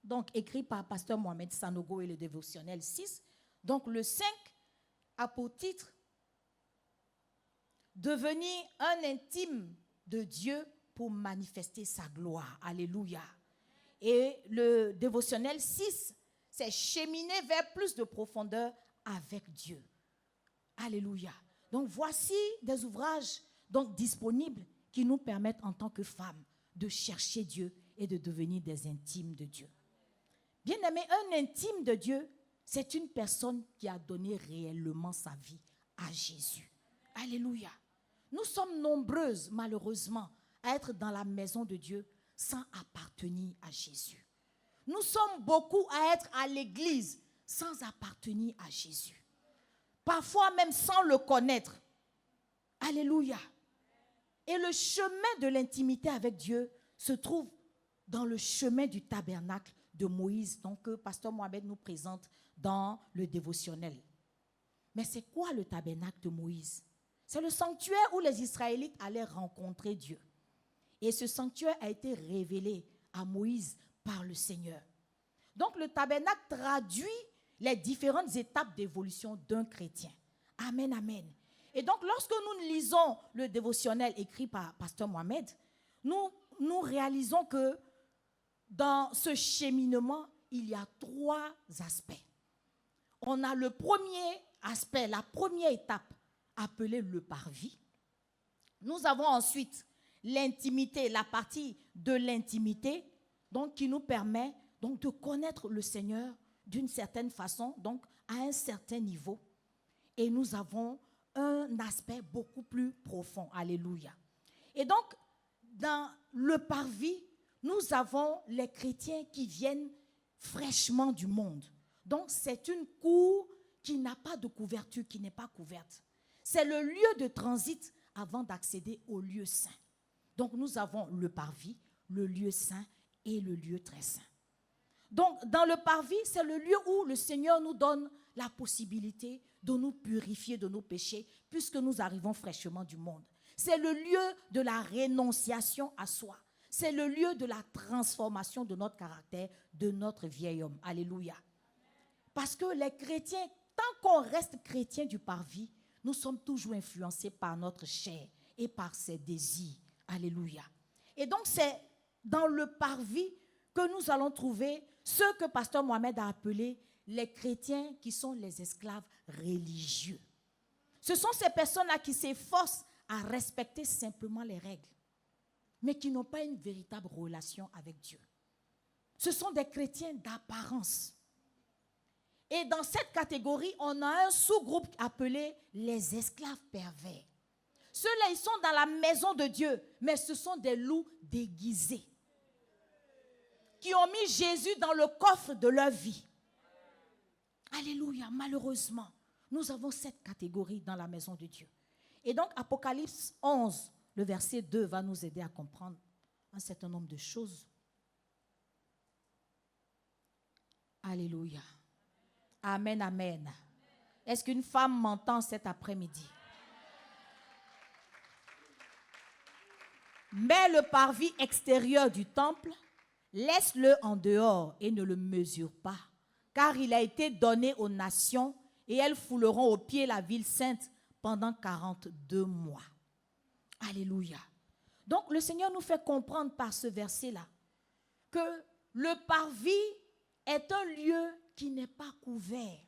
donc écrit par Pasteur Mohamed Sanogo, et le dévotionnel 6, donc le 5 a pour titre « Devenir un intime de Dieu pour manifester sa gloire ». Alléluia. Et le dévotionnel 6, c'est « Cheminer vers plus de profondeur avec Dieu ». Alléluia. Donc voici des ouvrages donc disponibles qui nous permettent en tant que femmes de chercher Dieu et de devenir des intimes de Dieu. Bien-aimé, un intime de Dieu, c'est une personne qui a donné réellement sa vie à Jésus. Alléluia. Nous sommes nombreuses, malheureusement, à être dans la maison de Dieu sans appartenir à Jésus. Nous sommes beaucoup à être à l'église sans appartenir à Jésus. Parfois même sans le connaître. Alléluia. Et le chemin de l'intimité avec Dieu se trouve dans le chemin du tabernacle de Moïse, donc que Pasteur Mohamed nous présente dans le dévotionnel. Mais c'est quoi le tabernacle de Moïse? C'est le sanctuaire où les Israélites allaient rencontrer Dieu. Et ce sanctuaire a été révélé à Moïse par le Seigneur. Donc le tabernacle traduit les différentes étapes d'évolution d'un chrétien. Amen, amen. Et donc lorsque nous lisons le dévotionnel écrit par Pasteur Mohamed, nous réalisons que dans ce cheminement, il y a 3 aspects. On a le premier aspect, la première étape, appelée le parvis. Nous avons ensuite l'intimité, la partie de l'intimité, donc qui nous permet donc de connaître le Seigneur d'une certaine façon, donc à un certain niveau. Et nous avons un aspect beaucoup plus profond. Alléluia. Et donc, dans le parvis, nous avons les chrétiens qui viennent fraîchement du monde. Donc, c'est une cour qui n'a pas de couverture, qui n'est pas couverte. C'est le lieu de transit avant d'accéder au lieu saint. Donc, nous avons le parvis, le lieu saint et le lieu très saint. Donc, dans le parvis, c'est le lieu où le Seigneur nous donne la possibilité de nous purifier de nos péchés, puisque nous arrivons fraîchement du monde. C'est le lieu de la rénonciation à soi. C'est le lieu de la transformation de notre caractère, de notre vieil homme. Alléluia. Parce que les chrétiens, tant qu'on reste chrétien du parvis, nous sommes toujours influencés par notre chair et par ses désirs. Alléluia. Et donc, c'est dans le parvis que nous allons trouver ce que Pasteur Mohamed a appelé les chrétiens qui sont les esclaves religieux. Ce sont ces personnes-là qui s'efforcent à respecter simplement les règles, mais qui n'ont pas une véritable relation avec Dieu. Ce sont des chrétiens d'apparence. Et dans cette catégorie, on a un sous-groupe appelé les esclaves pervers. Ceux-là, ils sont dans la maison de Dieu, mais ce sont des loups déguisés qui ont mis Jésus dans le coffre de leur vie. Alléluia, malheureusement, nous avons cette catégorie dans la maison de Dieu. Et donc, Apocalypse 11, le verset 2 va nous aider à comprendre un certain nombre de choses. Alléluia. Amen, amen. Est-ce qu'une femme m'entend cet après-midi? Mais le parvis extérieur du temple, laisse-le en dehors et ne le mesure pas, car il a été donné aux nations et elles fouleront aux pieds la ville sainte pendant 42 mois. Alléluia. Donc le Seigneur nous fait comprendre par ce verset-là que le parvis est un lieu qui n'est pas couvert,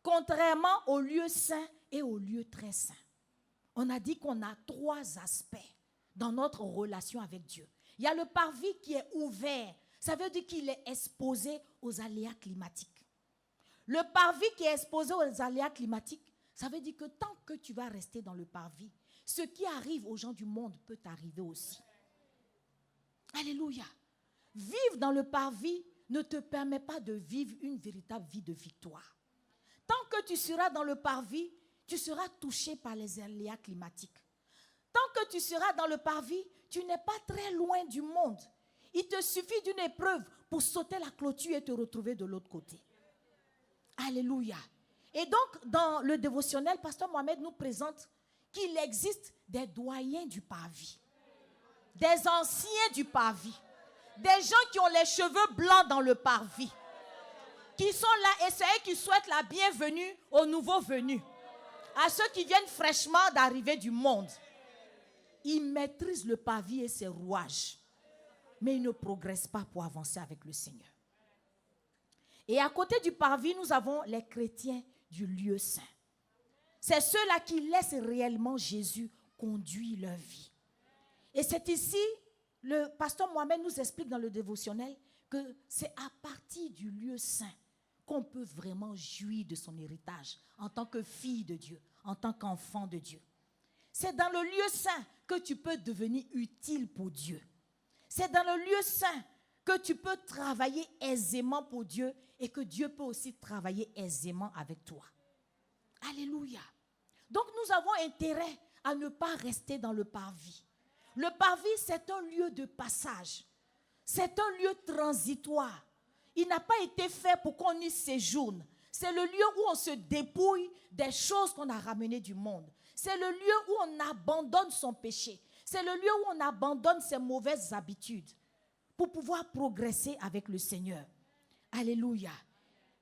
contrairement au lieu saint et au lieu très saint. On a dit qu'on a 3 aspects dans notre relation avec Dieu. Il y a le parvis qui est ouvert. Ça veut dire qu'il est exposé aux aléas climatiques. Le parvis qui est exposé aux aléas climatiques, ça veut dire que tant que tu vas rester dans le parvis, ce qui arrive aux gens du monde peut t'arriver aussi. Alléluia. Vivre dans le parvis ne te permet pas de vivre une véritable vie de victoire. Tant que tu seras dans le parvis, tu seras touché par les aléas climatiques. Tant que tu seras dans le parvis, tu n'es pas très loin du monde. Il te suffit d'une épreuve pour sauter la clôture et te retrouver de l'autre côté. Alléluia. Et donc, dans le dévotionnel, Pasteur Mohamed nous présente qu'il existe des doyens du parvis, des anciens du parvis, des gens qui ont les cheveux blancs dans le parvis, qui sont là et c'est eux qui souhaitent la bienvenue aux nouveaux venus, à ceux qui viennent fraîchement d'arriver du monde. Ils maîtrisent le parvis et ses rouages, mais ils ne progressent pas pour avancer avec le Seigneur. Et à côté du parvis, nous avons les chrétiens du lieu saint. C'est ceux-là qui laissent réellement Jésus conduire leur vie. Et c'est ici, le pasteur Mohamed nous explique dans le dévotionnel que c'est à partir du lieu saint qu'on peut vraiment jouir de son héritage en tant que fille de Dieu, en tant qu'enfant de Dieu. C'est dans le lieu saint que tu peux devenir utile pour Dieu. C'est dans le lieu saint que tu peux travailler aisément pour Dieu et que Dieu peut aussi travailler aisément avec toi. Alléluia. Donc nous avons intérêt à ne pas rester dans le parvis. Le parvis, c'est un lieu de passage. C'est un lieu transitoire. Il n'a pas été fait pour qu'on y séjourne. C'est le lieu où on se dépouille des choses qu'on a ramenées du monde. C'est le lieu où on abandonne son péché. C'est le lieu où on abandonne ses mauvaises habitudes pour pouvoir progresser avec le Seigneur. Alléluia.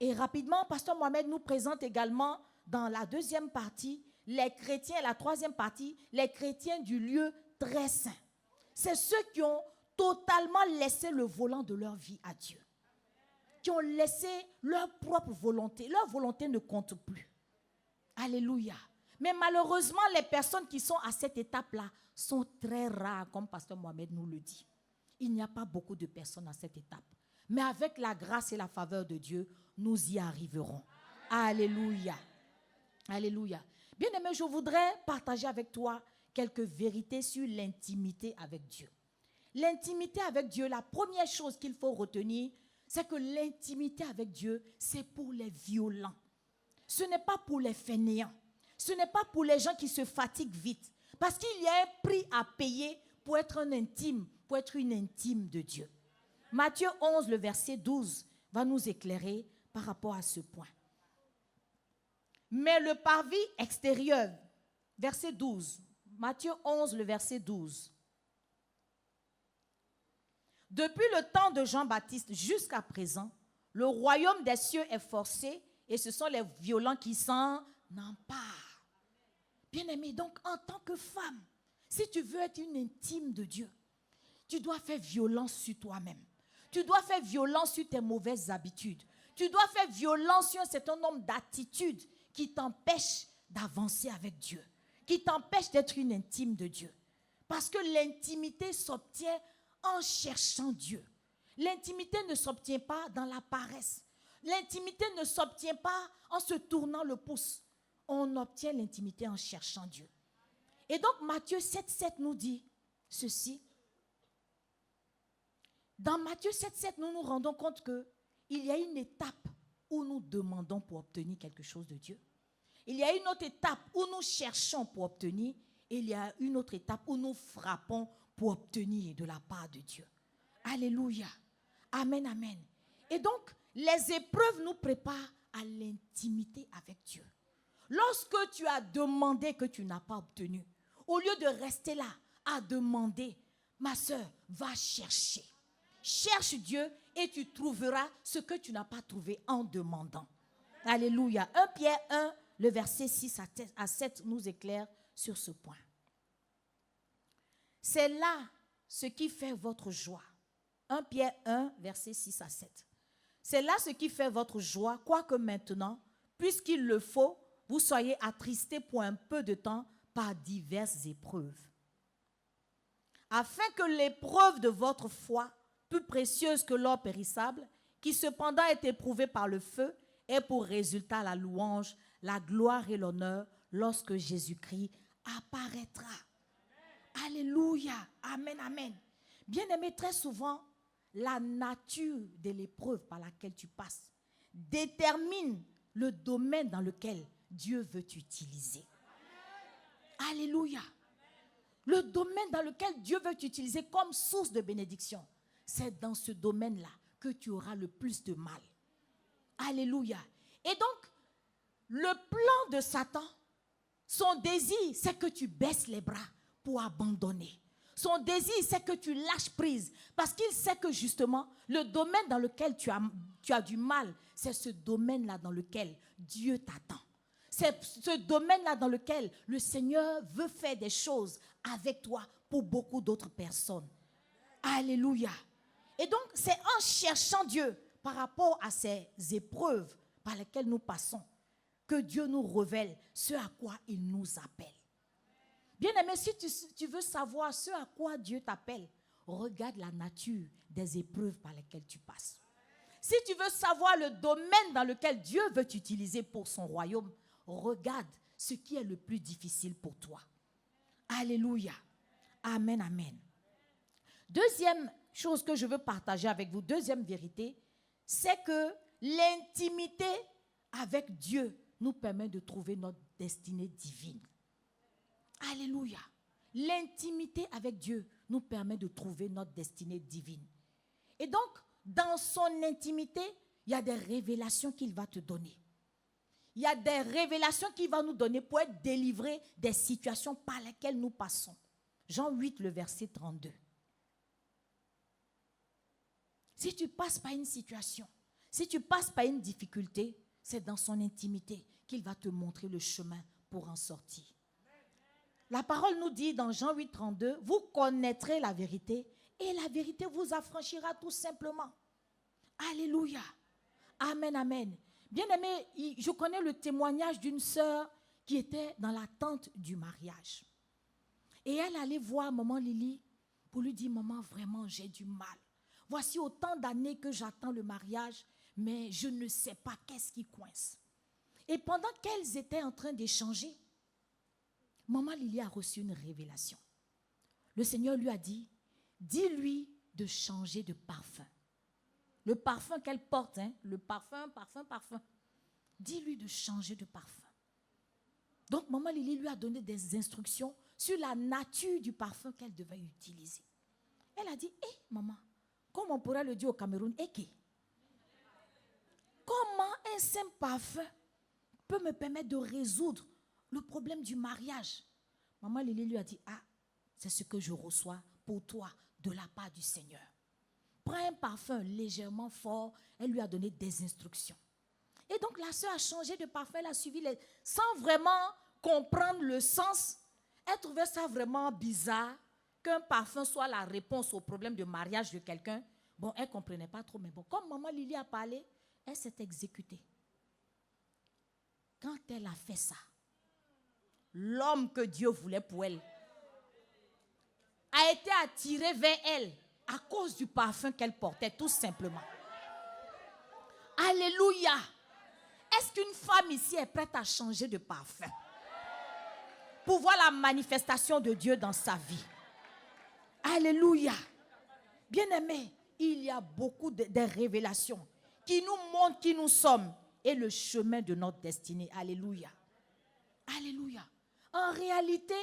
Et rapidement, Pasteur Mohamed nous présente également dans la deuxième partie, les chrétiens, la troisième partie, les chrétiens du lieu très saint. C'est ceux qui ont totalement laissé le volant de leur vie à Dieu. Qui ont laissé leur propre volonté. Leur volonté ne compte plus. Alléluia. Mais malheureusement, les personnes qui sont à cette étape-là sont très rares, comme Pasteur Mohamed nous le dit. Il n'y a pas beaucoup de personnes à cette étape. Mais avec la grâce et la faveur de Dieu, nous y arriverons. Alléluia. Alléluia. Bien-aimé, je voudrais partager avec toi quelques vérités sur l'intimité avec Dieu. L'intimité avec Dieu, la première chose qu'il faut retenir, c'est que l'intimité avec Dieu, c'est pour les violents. Ce n'est pas pour les fainéants. Ce n'est pas pour les gens qui se fatiguent vite. Parce qu'il y a un prix à payer pour être un intime, pour être une intime de Dieu. Matthieu 11, le verset 12, va nous éclairer par rapport à ce point. Mais le parvis extérieur, verset 12, Matthieu 11, le verset 12. Depuis le temps de Jean-Baptiste jusqu'à présent, le royaume des cieux est forcé et ce sont les violents qui s'en emparent. Bien-aimé, donc en tant que femme, si tu veux être une intime de Dieu, tu dois faire violence sur toi-même. Tu dois faire violence sur tes mauvaises habitudes. Tu dois faire violence sur un certain nombre d'attitudes qui t'empêchent d'avancer avec Dieu, qui t'empêchent d'être une intime de Dieu. Parce que l'intimité s'obtient en cherchant Dieu. L'intimité ne s'obtient pas dans la paresse. L'intimité ne s'obtient pas en se tournant le pouce. On obtient l'intimité en cherchant Dieu. Et donc Matthieu 7,7 nous dit ceci. Dans Matthieu 7,7, nous nous rendons compte qu'il y a une étape où nous demandons pour obtenir quelque chose de Dieu. Il y a une autre étape où nous cherchons pour obtenir. Et il y a une autre étape où nous frappons pour obtenir de la part de Dieu. Alléluia. Amen, amen. Et donc, les épreuves nous préparent à l'intimité avec Dieu. Lorsque tu as demandé que tu n'as pas obtenu, au lieu de rester là à demander, ma soeur, va chercher. Cherche Dieu et tu trouveras ce que tu n'as pas trouvé en demandant. Alléluia. 1 Pierre 1, le verset 6 à 7 nous éclaire sur ce point. C'est là ce qui fait votre joie. 1 Pierre 1, verset 6 à 7. C'est là ce qui fait votre joie, quoique maintenant, puisqu'il le faut, vous soyez attristés pour un peu de temps par diverses épreuves. Afin que l'épreuve de votre foi, plus précieuse que l'or périssable, qui cependant est éprouvée par le feu, et pour résultat la louange, la gloire et l'honneur lorsque Jésus-Christ apparaîtra. Alléluia. Amen, amen. Bien-aimé, très souvent, la nature de l'épreuve par laquelle tu passes détermine le domaine dans lequel Dieu veut t'utiliser. Alléluia. Le domaine dans lequel Dieu veut t'utiliser comme source de bénédiction, c'est dans ce domaine-là que tu auras le plus de mal. Alléluia. Et donc, le plan de Satan, son désir, c'est que tu baisses les bras pour abandonner. Son désir, c'est que tu lâches prise. Parce qu'il sait que justement, le domaine dans lequel tu as du mal, c'est ce domaine-là dans lequel Dieu t'attend. C'est ce domaine-là dans lequel le Seigneur veut faire des choses avec toi pour beaucoup d'autres personnes. Alléluia. Et donc, c'est en cherchant Dieu par rapport à ces épreuves par lesquelles nous passons que Dieu nous révèle ce à quoi il nous appelle. Bien-aimé, si tu veux savoir ce à quoi Dieu t'appelle, regarde la nature des épreuves par lesquelles tu passes. Si tu veux savoir le domaine dans lequel Dieu veut t'utiliser pour son royaume, regarde ce qui est le plus difficile pour toi. Alléluia. Amen, amen. Deuxième chose que je veux partager avec vous, deuxième vérité, c'est que l'intimité avec Dieu nous permet de trouver notre destinée divine. Alléluia. L'intimité avec Dieu nous permet de trouver notre destinée divine. Et donc, dans son intimité, il y a des révélations qu'il va te donner. Il y a des révélations qu'il va nous donner pour être délivrés des situations par lesquelles nous passons. Jean 8, le verset 32. Si tu passes par une situation, si tu passes par une difficulté, c'est dans son intimité qu'il va te montrer le chemin pour en sortir. La parole nous dit dans Jean 8, 32, vous connaîtrez la vérité et la vérité vous affranchira tout simplement. Alléluia. Amen, amen. Bien-aimé, je connais le témoignage d'une sœur qui était dans l'attente du mariage. Et elle allait voir maman Lily pour lui dire, maman, vraiment, j'ai du mal. Voici autant d'années que j'attends le mariage, mais je ne sais pas qu'est-ce qui coince. Et pendant qu'elles étaient en train d'échanger, maman Lily a reçu une révélation. Le Seigneur lui a dit, dis-lui de changer de parfum. Le parfum qu'elle porte, le parfum. Dis-lui de changer de parfum. Donc, maman Lily lui a donné des instructions sur la nature du parfum qu'elle devait utiliser. Elle a dit, maman, comme on pourrait le dire au Cameroun, comment un simple parfum peut me permettre de résoudre le problème du mariage? Maman Lily lui a dit, c'est ce que je reçois pour toi de la part du Seigneur. Prends un parfum légèrement fort, elle lui a donné des instructions. Et donc la sœur a changé de parfum, elle a suivi sans vraiment comprendre le sens. Elle trouvait ça vraiment bizarre qu'un parfum soit la réponse au problème de mariage de quelqu'un. Bon, elle ne comprenait pas trop, mais bon, comme maman Lily a parlé, elle s'est exécutée. Quand elle a fait ça, l'homme que Dieu voulait pour elle a été attiré vers elle à cause du parfum qu'elle portait, tout simplement. Alléluia. Est-ce qu'une femme ici est prête à changer de parfum pour voir la manifestation de Dieu dans sa vie? Alléluia. Bien-aimés, il y a beaucoup de révélations qui nous montrent qui nous sommes et le chemin de notre destinée. Alléluia. Alléluia. En réalité,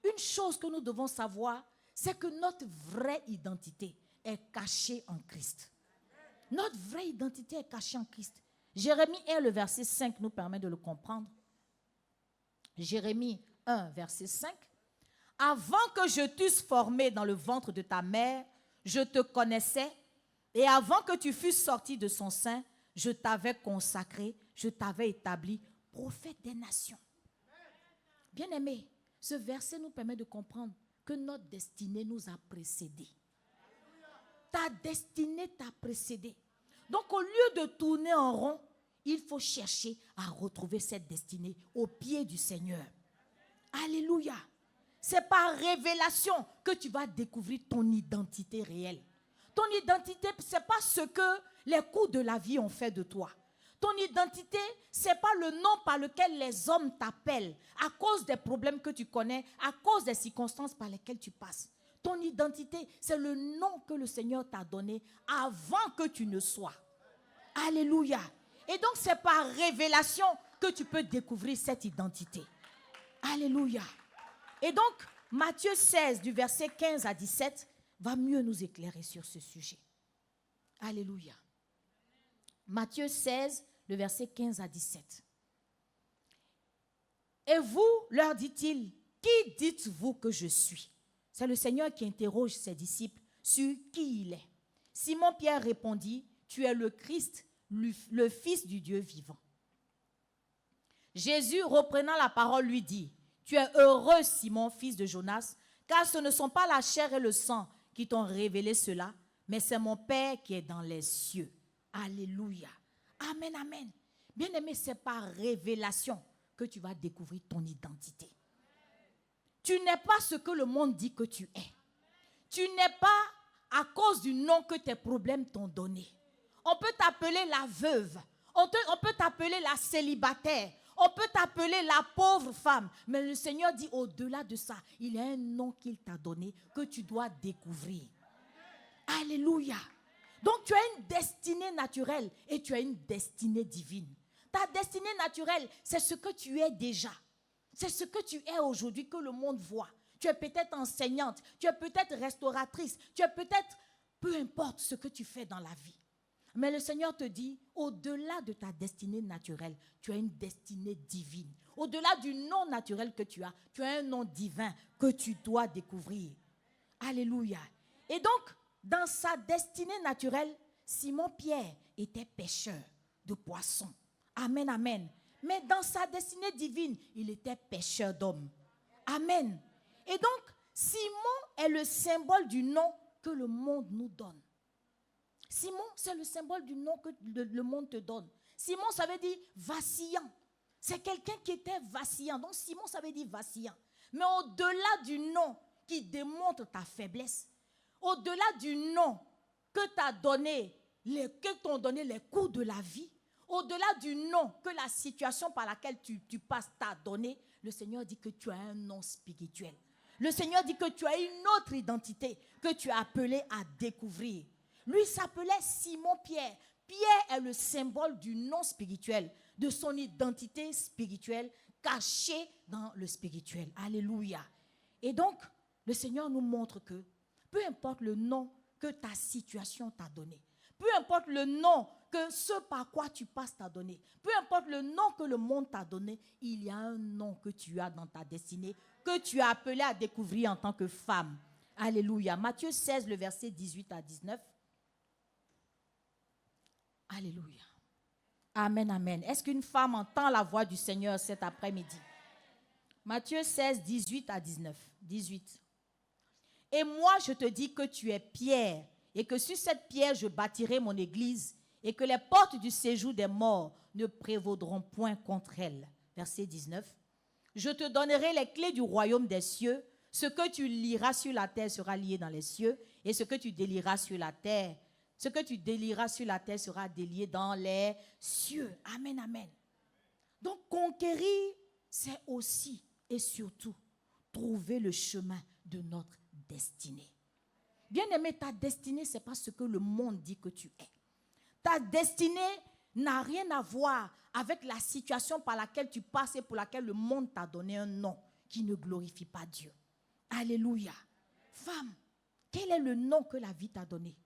une chose que nous devons savoir, c'est que notre vraie identité est cachée en Christ. Notre vraie identité est cachée en Christ. Jérémie 1, le verset 5 nous permet de le comprendre. Jérémie 1, verset 5. Avant que je t'eusse formé dans le ventre de ta mère, je te connaissais, et avant que tu fusses sorti de son sein, je t'avais consacré, je t'avais établi prophète des nations. Bien-aimés, ce verset nous permet de comprendre que notre destinée nous a précédés. Ta destinée t'a précédé. Donc, au lieu de tourner en rond, il faut chercher à retrouver cette destinée au pied du Seigneur. Alléluia. C'est par révélation que tu vas découvrir ton identité réelle. Ton identité, ce n'est pas ce que les coups de la vie ont fait de toi. Ton identité, ce n'est pas le nom par lequel les hommes t'appellent à cause des problèmes que tu connais, à cause des circonstances par lesquelles tu passes. Ton identité, c'est le nom que le Seigneur t'a donné avant que tu ne sois. Alléluia. Et donc, c'est par révélation que tu peux découvrir cette identité. Alléluia. Et donc, Matthieu 16, du verset 15 à 17, va mieux nous éclairer sur ce sujet. Alléluia. Matthieu 16, le verset 15 à 17. Et vous, leur dit-il, qui dites-vous que je suis? C'est le Seigneur qui interroge ses disciples sur qui il est. Simon-Pierre répondit, tu es le Christ, le Fils du Dieu vivant. Jésus, reprenant la parole, lui dit, tu es heureux, Simon, fils de Jonas, car ce ne sont pas la chair et le sang qui t'ont révélé cela, mais c'est mon Père qui est dans les cieux. Alléluia. Amen, amen. Bien-aimé, c'est par révélation que tu vas découvrir ton identité. Tu n'es pas ce que le monde dit que tu es. Tu n'es pas à cause du nom que tes problèmes t'ont donné. On peut t'appeler la veuve. On peut t'appeler la célibataire. On peut t'appeler la pauvre femme. Mais le Seigneur dit au-delà de ça, il y a un nom qu'il t'a donné que tu dois découvrir. Alléluia. Donc tu as une destinée naturelle et tu as une destinée divine. Ta destinée naturelle, c'est ce que tu es déjà. C'est ce que tu es aujourd'hui que le monde voit. Tu es peut-être enseignante, tu es peut-être restauratrice, tu es peut-être, peu importe ce que tu fais dans la vie. Mais le Seigneur te dit, au-delà de ta destinée naturelle, tu as une destinée divine. Au-delà du nom naturel que tu as un nom divin que tu dois découvrir. Alléluia. Et donc, dans sa destinée naturelle, Simon-Pierre était pêcheur de poissons. Amen, amen. Mais dans sa destinée divine, il était pêcheur d'hommes. Amen. Et donc, Simon est le symbole du nom que le monde nous donne. Simon, c'est le symbole du nom que le monde te donne. Simon, ça veut dire vacillant. C'est quelqu'un qui était vacillant. Donc, Simon, ça veut dire vacillant. Mais au-delà du nom qui démontre ta faiblesse, au-delà du nom que t'ont donné les coups de la vie, au-delà du nom que la situation par laquelle tu passes t'a donné, le Seigneur dit que tu as un nom spirituel. Le Seigneur dit que tu as une autre identité que tu as appelée à découvrir. Lui s'appelait Simon-Pierre. Pierre est le symbole du nom spirituel, de son identité spirituelle cachée dans le spirituel. Alléluia. Et donc, le Seigneur nous montre que peu importe le nom que ta situation t'a donné, peu importe le nom que ce par quoi tu passes t'a donné, peu importe le nom que le monde t'a donné, il y a un nom que tu as dans ta destinée, que tu as appelé à découvrir en tant que femme. Alléluia. Matthieu 16, le verset 18 à 19. Alléluia. Amen, amen. Est-ce qu'une femme entend la voix du Seigneur cet après-midi? Matthieu 16, 18 à 19. 18. Et moi, je te dis que tu es Pierre, et que sur cette pierre, je bâtirai mon église, et que les portes du séjour des morts ne prévaudront point contre elle. Verset 19. Je te donnerai les clés du royaume des cieux. Ce que tu lieras sur la terre sera lié dans les cieux, et ce que tu délieras sur la terre, sera délié dans les cieux. Amen, amen. Donc, conquérir, c'est aussi et surtout trouver le chemin de notre destinée. Bien-aimé, ta destinée, ce n'est pas ce que le monde dit que tu es. Ta destinée n'a rien à voir avec la situation par laquelle tu passes et pour laquelle le monde t'a donné un nom qui ne glorifie pas Dieu. Alléluia. Femme, quel est le nom que la vie t'a donné?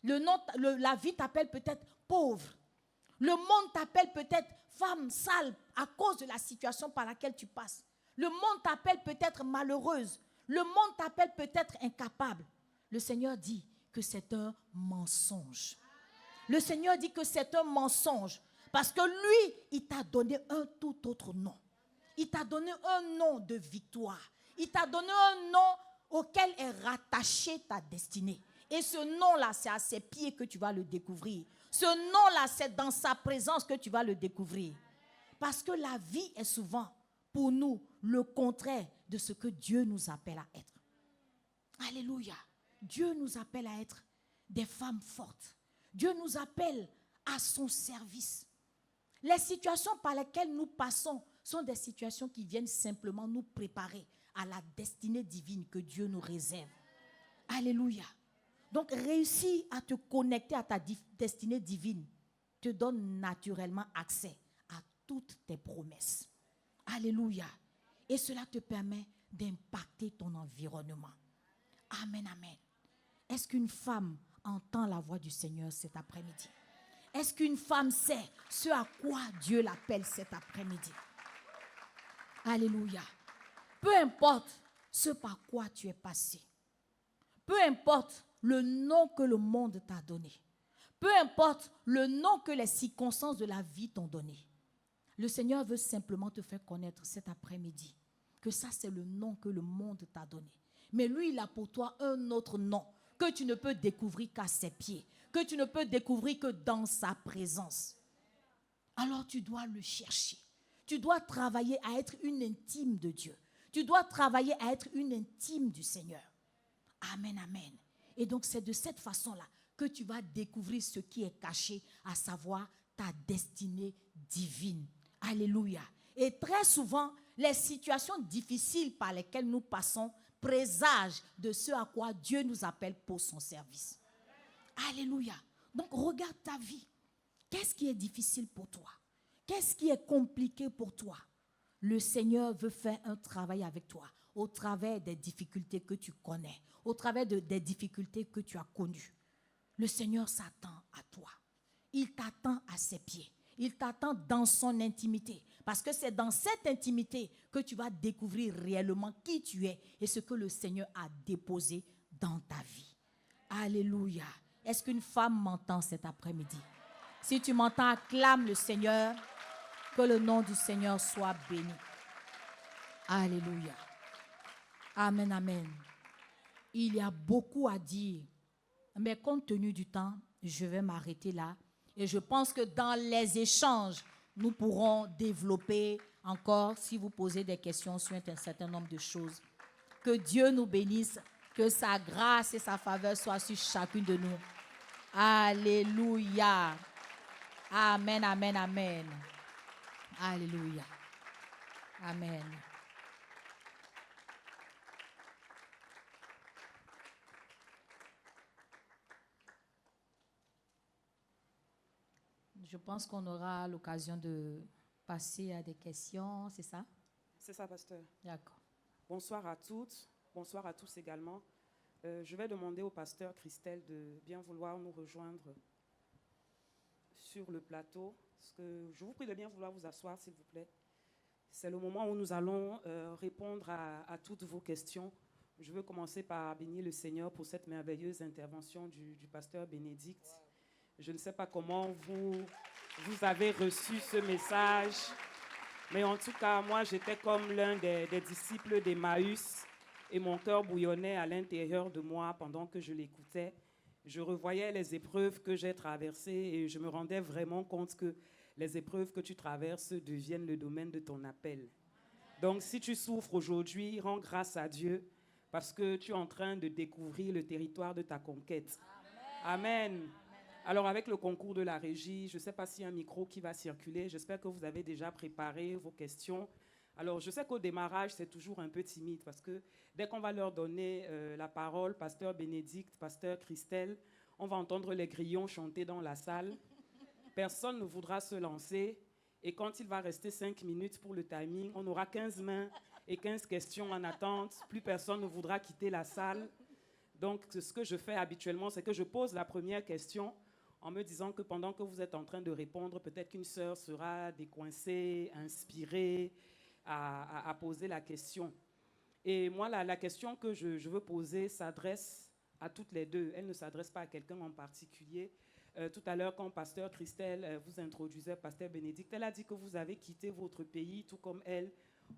La vie t'appelle peut-être pauvre. Le monde t'appelle peut-être femme sale à cause de la situation par laquelle tu passes. Le monde t'appelle peut-être malheureuse. Le monde t'appelle peut-être incapable. Le Seigneur dit que c'est un mensonge. Le Seigneur dit que c'est un mensonge parce que lui, il t'a donné un tout autre nom. Il t'a donné un nom de victoire. Il t'a donné un nom auquel est rattachée ta destinée. Et ce nom-là, c'est à ses pieds que tu vas le découvrir. Ce nom-là, c'est dans sa présence que tu vas le découvrir. Parce que la vie est souvent, pour nous, le contraire de ce que Dieu nous appelle à être. Alléluia. Dieu nous appelle à être des femmes fortes. Dieu nous appelle à son service. Les situations par lesquelles nous passons sont des situations qui viennent simplement nous préparer à la destinée divine que Dieu nous réserve. Alléluia. Donc, réussir à te connecter à ta destinée divine te donne naturellement accès à toutes tes promesses. Alléluia. Et cela te permet d'impacter ton environnement. Amen, amen. Est-ce qu'une femme entend la voix du Seigneur cet après-midi? Est-ce qu'une femme sait ce à quoi Dieu l'appelle cet après-midi? Alléluia. Peu importe ce par quoi tu es passé. Peu importe le nom que le monde t'a donné. Peu importe le nom que les circonstances de la vie t'ont donné. Le Seigneur veut simplement te faire connaître cet après-midi que ça, c'est le nom que le monde t'a donné. Mais lui, il a pour toi un autre nom que tu ne peux découvrir qu'à ses pieds, que tu ne peux découvrir que dans sa présence. Alors tu dois le chercher. Tu dois travailler à être une intime de Dieu. Tu dois travailler à être une intime du Seigneur. Amen, amen. Et donc c'est de cette façon-là que tu vas découvrir ce qui est caché, à savoir ta destinée divine. Alléluia. Et très souvent, les situations difficiles par lesquelles nous passons présagent de ce à quoi Dieu nous appelle pour son service. Alléluia. Donc regarde ta vie. Qu'est-ce qui est difficile pour toi? Qu'est-ce qui est compliqué pour toi? Le Seigneur veut faire un travail avec toi au travers des difficultés que tu connais, au travers des difficultés que tu as connues. Le Seigneur s'attend à toi. Il t'attend à ses pieds. Il t'attend dans son intimité. Parce que c'est dans cette intimité que tu vas découvrir réellement qui tu es et ce que le Seigneur a déposé dans ta vie. Alléluia. Est-ce qu'une femme m'entend cet après-midi? Si tu m'entends, acclame le Seigneur. Que le nom du Seigneur soit béni. Alléluia. Amen, amen. Il y a beaucoup à dire. Mais compte tenu du temps, je vais m'arrêter là. Et je pense que dans les échanges, nous pourrons développer encore, si vous posez des questions sur un certain nombre de choses. Que Dieu nous bénisse, que sa grâce et sa faveur soient sur chacune de nous. Alléluia. Amen, amen, amen. Alléluia. Amen. Je pense qu'on aura l'occasion de passer à des questions, c'est ça? C'est ça, pasteur. D'accord. Bonsoir à toutes, bonsoir à tous également. Je vais demander au pasteur Christelle de bien vouloir nous rejoindre sur le plateau. Je vous prie de bien vouloir vous asseoir, s'il vous plaît. C'est le moment où nous allons répondre à toutes vos questions. Je veux commencer par bénir le Seigneur pour cette merveilleuse intervention du pasteur Bénédicte. Je ne sais pas comment vous avez reçu ce message, mais en tout cas, moi, j'étais comme l'un des disciples d'Emmaüs et mon cœur bouillonnait à l'intérieur de moi pendant que je l'écoutais. Je revoyais les épreuves que j'ai traversées et je me rendais vraiment compte que les épreuves que tu traverses deviennent le domaine de ton appel. Donc, si tu souffres aujourd'hui, rends grâce à Dieu parce que tu es en train de découvrir le territoire de ta conquête. Amen. Alors, avec le concours de la régie, je ne sais pas s'il y a un micro qui va circuler. J'espère que vous avez déjà préparé vos questions. Alors, je sais qu'au démarrage, c'est toujours un peu timide parce que dès qu'on va leur donner la parole, pasteur Bénédicte, pasteur Christelle, on va entendre les grillons chanter dans la salle. Personne ne voudra se lancer. Et quand il va rester 5 minutes pour le timing, on aura 15 mains et 15 questions en attente. Plus personne ne voudra quitter la salle. Donc, ce que je fais habituellement, c'est que je pose la première question en me disant que pendant que vous êtes en train de répondre, peut-être qu'une sœur sera décoincée, inspirée à poser la question. Et moi, la question que je veux poser s'adresse à toutes les deux. Elle ne s'adresse pas à quelqu'un en particulier. Tout à l'heure, quand pasteur Christelle vous introduisait, pasteur Bénédicte, elle a dit que vous avez quitté votre pays, tout comme elle,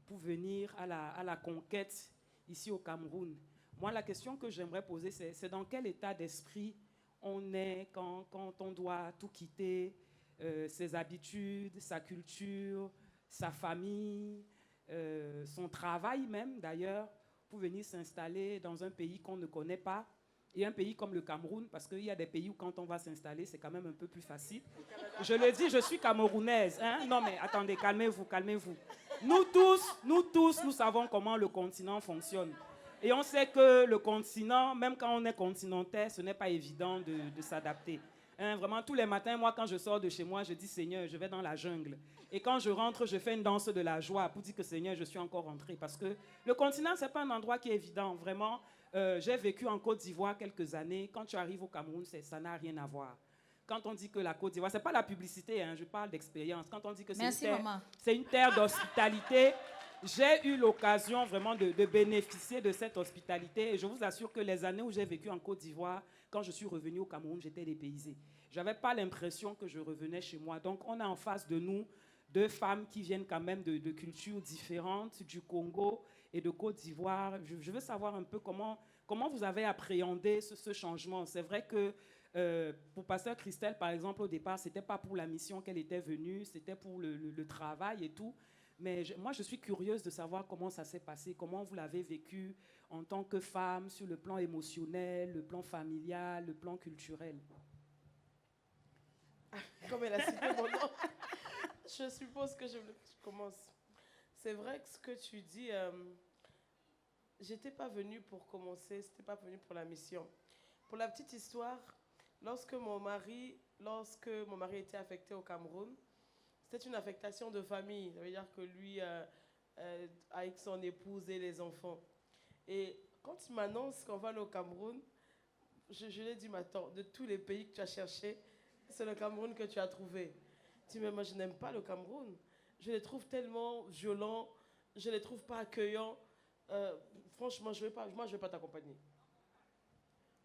pour venir à la conquête ici au Cameroun. Moi, la question que j'aimerais poser, c'est dans quel état d'esprit on est quand on doit tout quitter, ses habitudes, sa culture, sa famille, son travail même d'ailleurs, pour venir s'installer dans un pays qu'on ne connaît pas et un pays comme le Cameroun, parce qu'il y a des pays où quand on va s'installer, c'est quand même un peu plus facile. Je le dis, je suis camerounaise. Hein? Non mais attendez, calmez-vous, calmez-vous. Nous tous, nous savons comment le continent fonctionne. Et on sait que le continent, même quand on est continentaire, ce n'est pas évident de s'adapter. Hein, vraiment, tous les matins, moi, quand je sors de chez moi, je dis, Seigneur, je vais dans la jungle. Et quand je rentre, je fais une danse de la joie pour dire que, Seigneur, je suis encore rentré. Parce que le continent, ce n'est pas un endroit qui est évident. Vraiment, j'ai vécu en Côte d'Ivoire quelques années. Quand tu arrives au Cameroun, ça n'a rien à voir. Quand on dit que la Côte d'Ivoire, ce n'est pas la publicité, hein, je parle d'expérience. Quand on dit que c'est une terre d'hospitalité, j'ai eu l'occasion vraiment de bénéficier de cette hospitalité. Et je vous assure que les années où j'ai vécu en Côte d'Ivoire, quand je suis revenue au Cameroun, j'étais dépaysée. Je n'avais pas l'impression que je revenais chez moi. Donc, on a en face de nous deux femmes qui viennent quand même de cultures différentes, du Congo et de Côte d'Ivoire. Je veux savoir un peu comment vous avez appréhendé ce changement. C'est vrai que pour Pasteur Christelle, par exemple, au départ, ce n'était pas pour la mission qu'elle était venue, c'était pour le travail et tout. Mais moi, je suis curieuse de savoir comment ça s'est passé, comment vous l'avez vécu en tant que femme, sur le plan émotionnel, le plan familial, le plan culturel. Comme elle a cité mon nom, je suppose que je commence. C'est vrai que ce que tu dis, j'étais pas venue pour commencer, c'était pas venu pour la mission. Pour la petite histoire, lorsque mon mari était affecté au Cameroun, c'était une affectation de famille. Ça veut dire que lui, avec son épouse et les enfants. Et quand il m'annonce qu'on va aller au Cameroun, je lui ai dit, mais attends, de tous les pays que tu as cherchés, c'est le Cameroun que tu as trouvé. Je dis, mais moi, je n'aime pas le Cameroun. Je les trouve tellement violents, je ne les trouve pas accueillants. Franchement, je ne vais pas t'accompagner.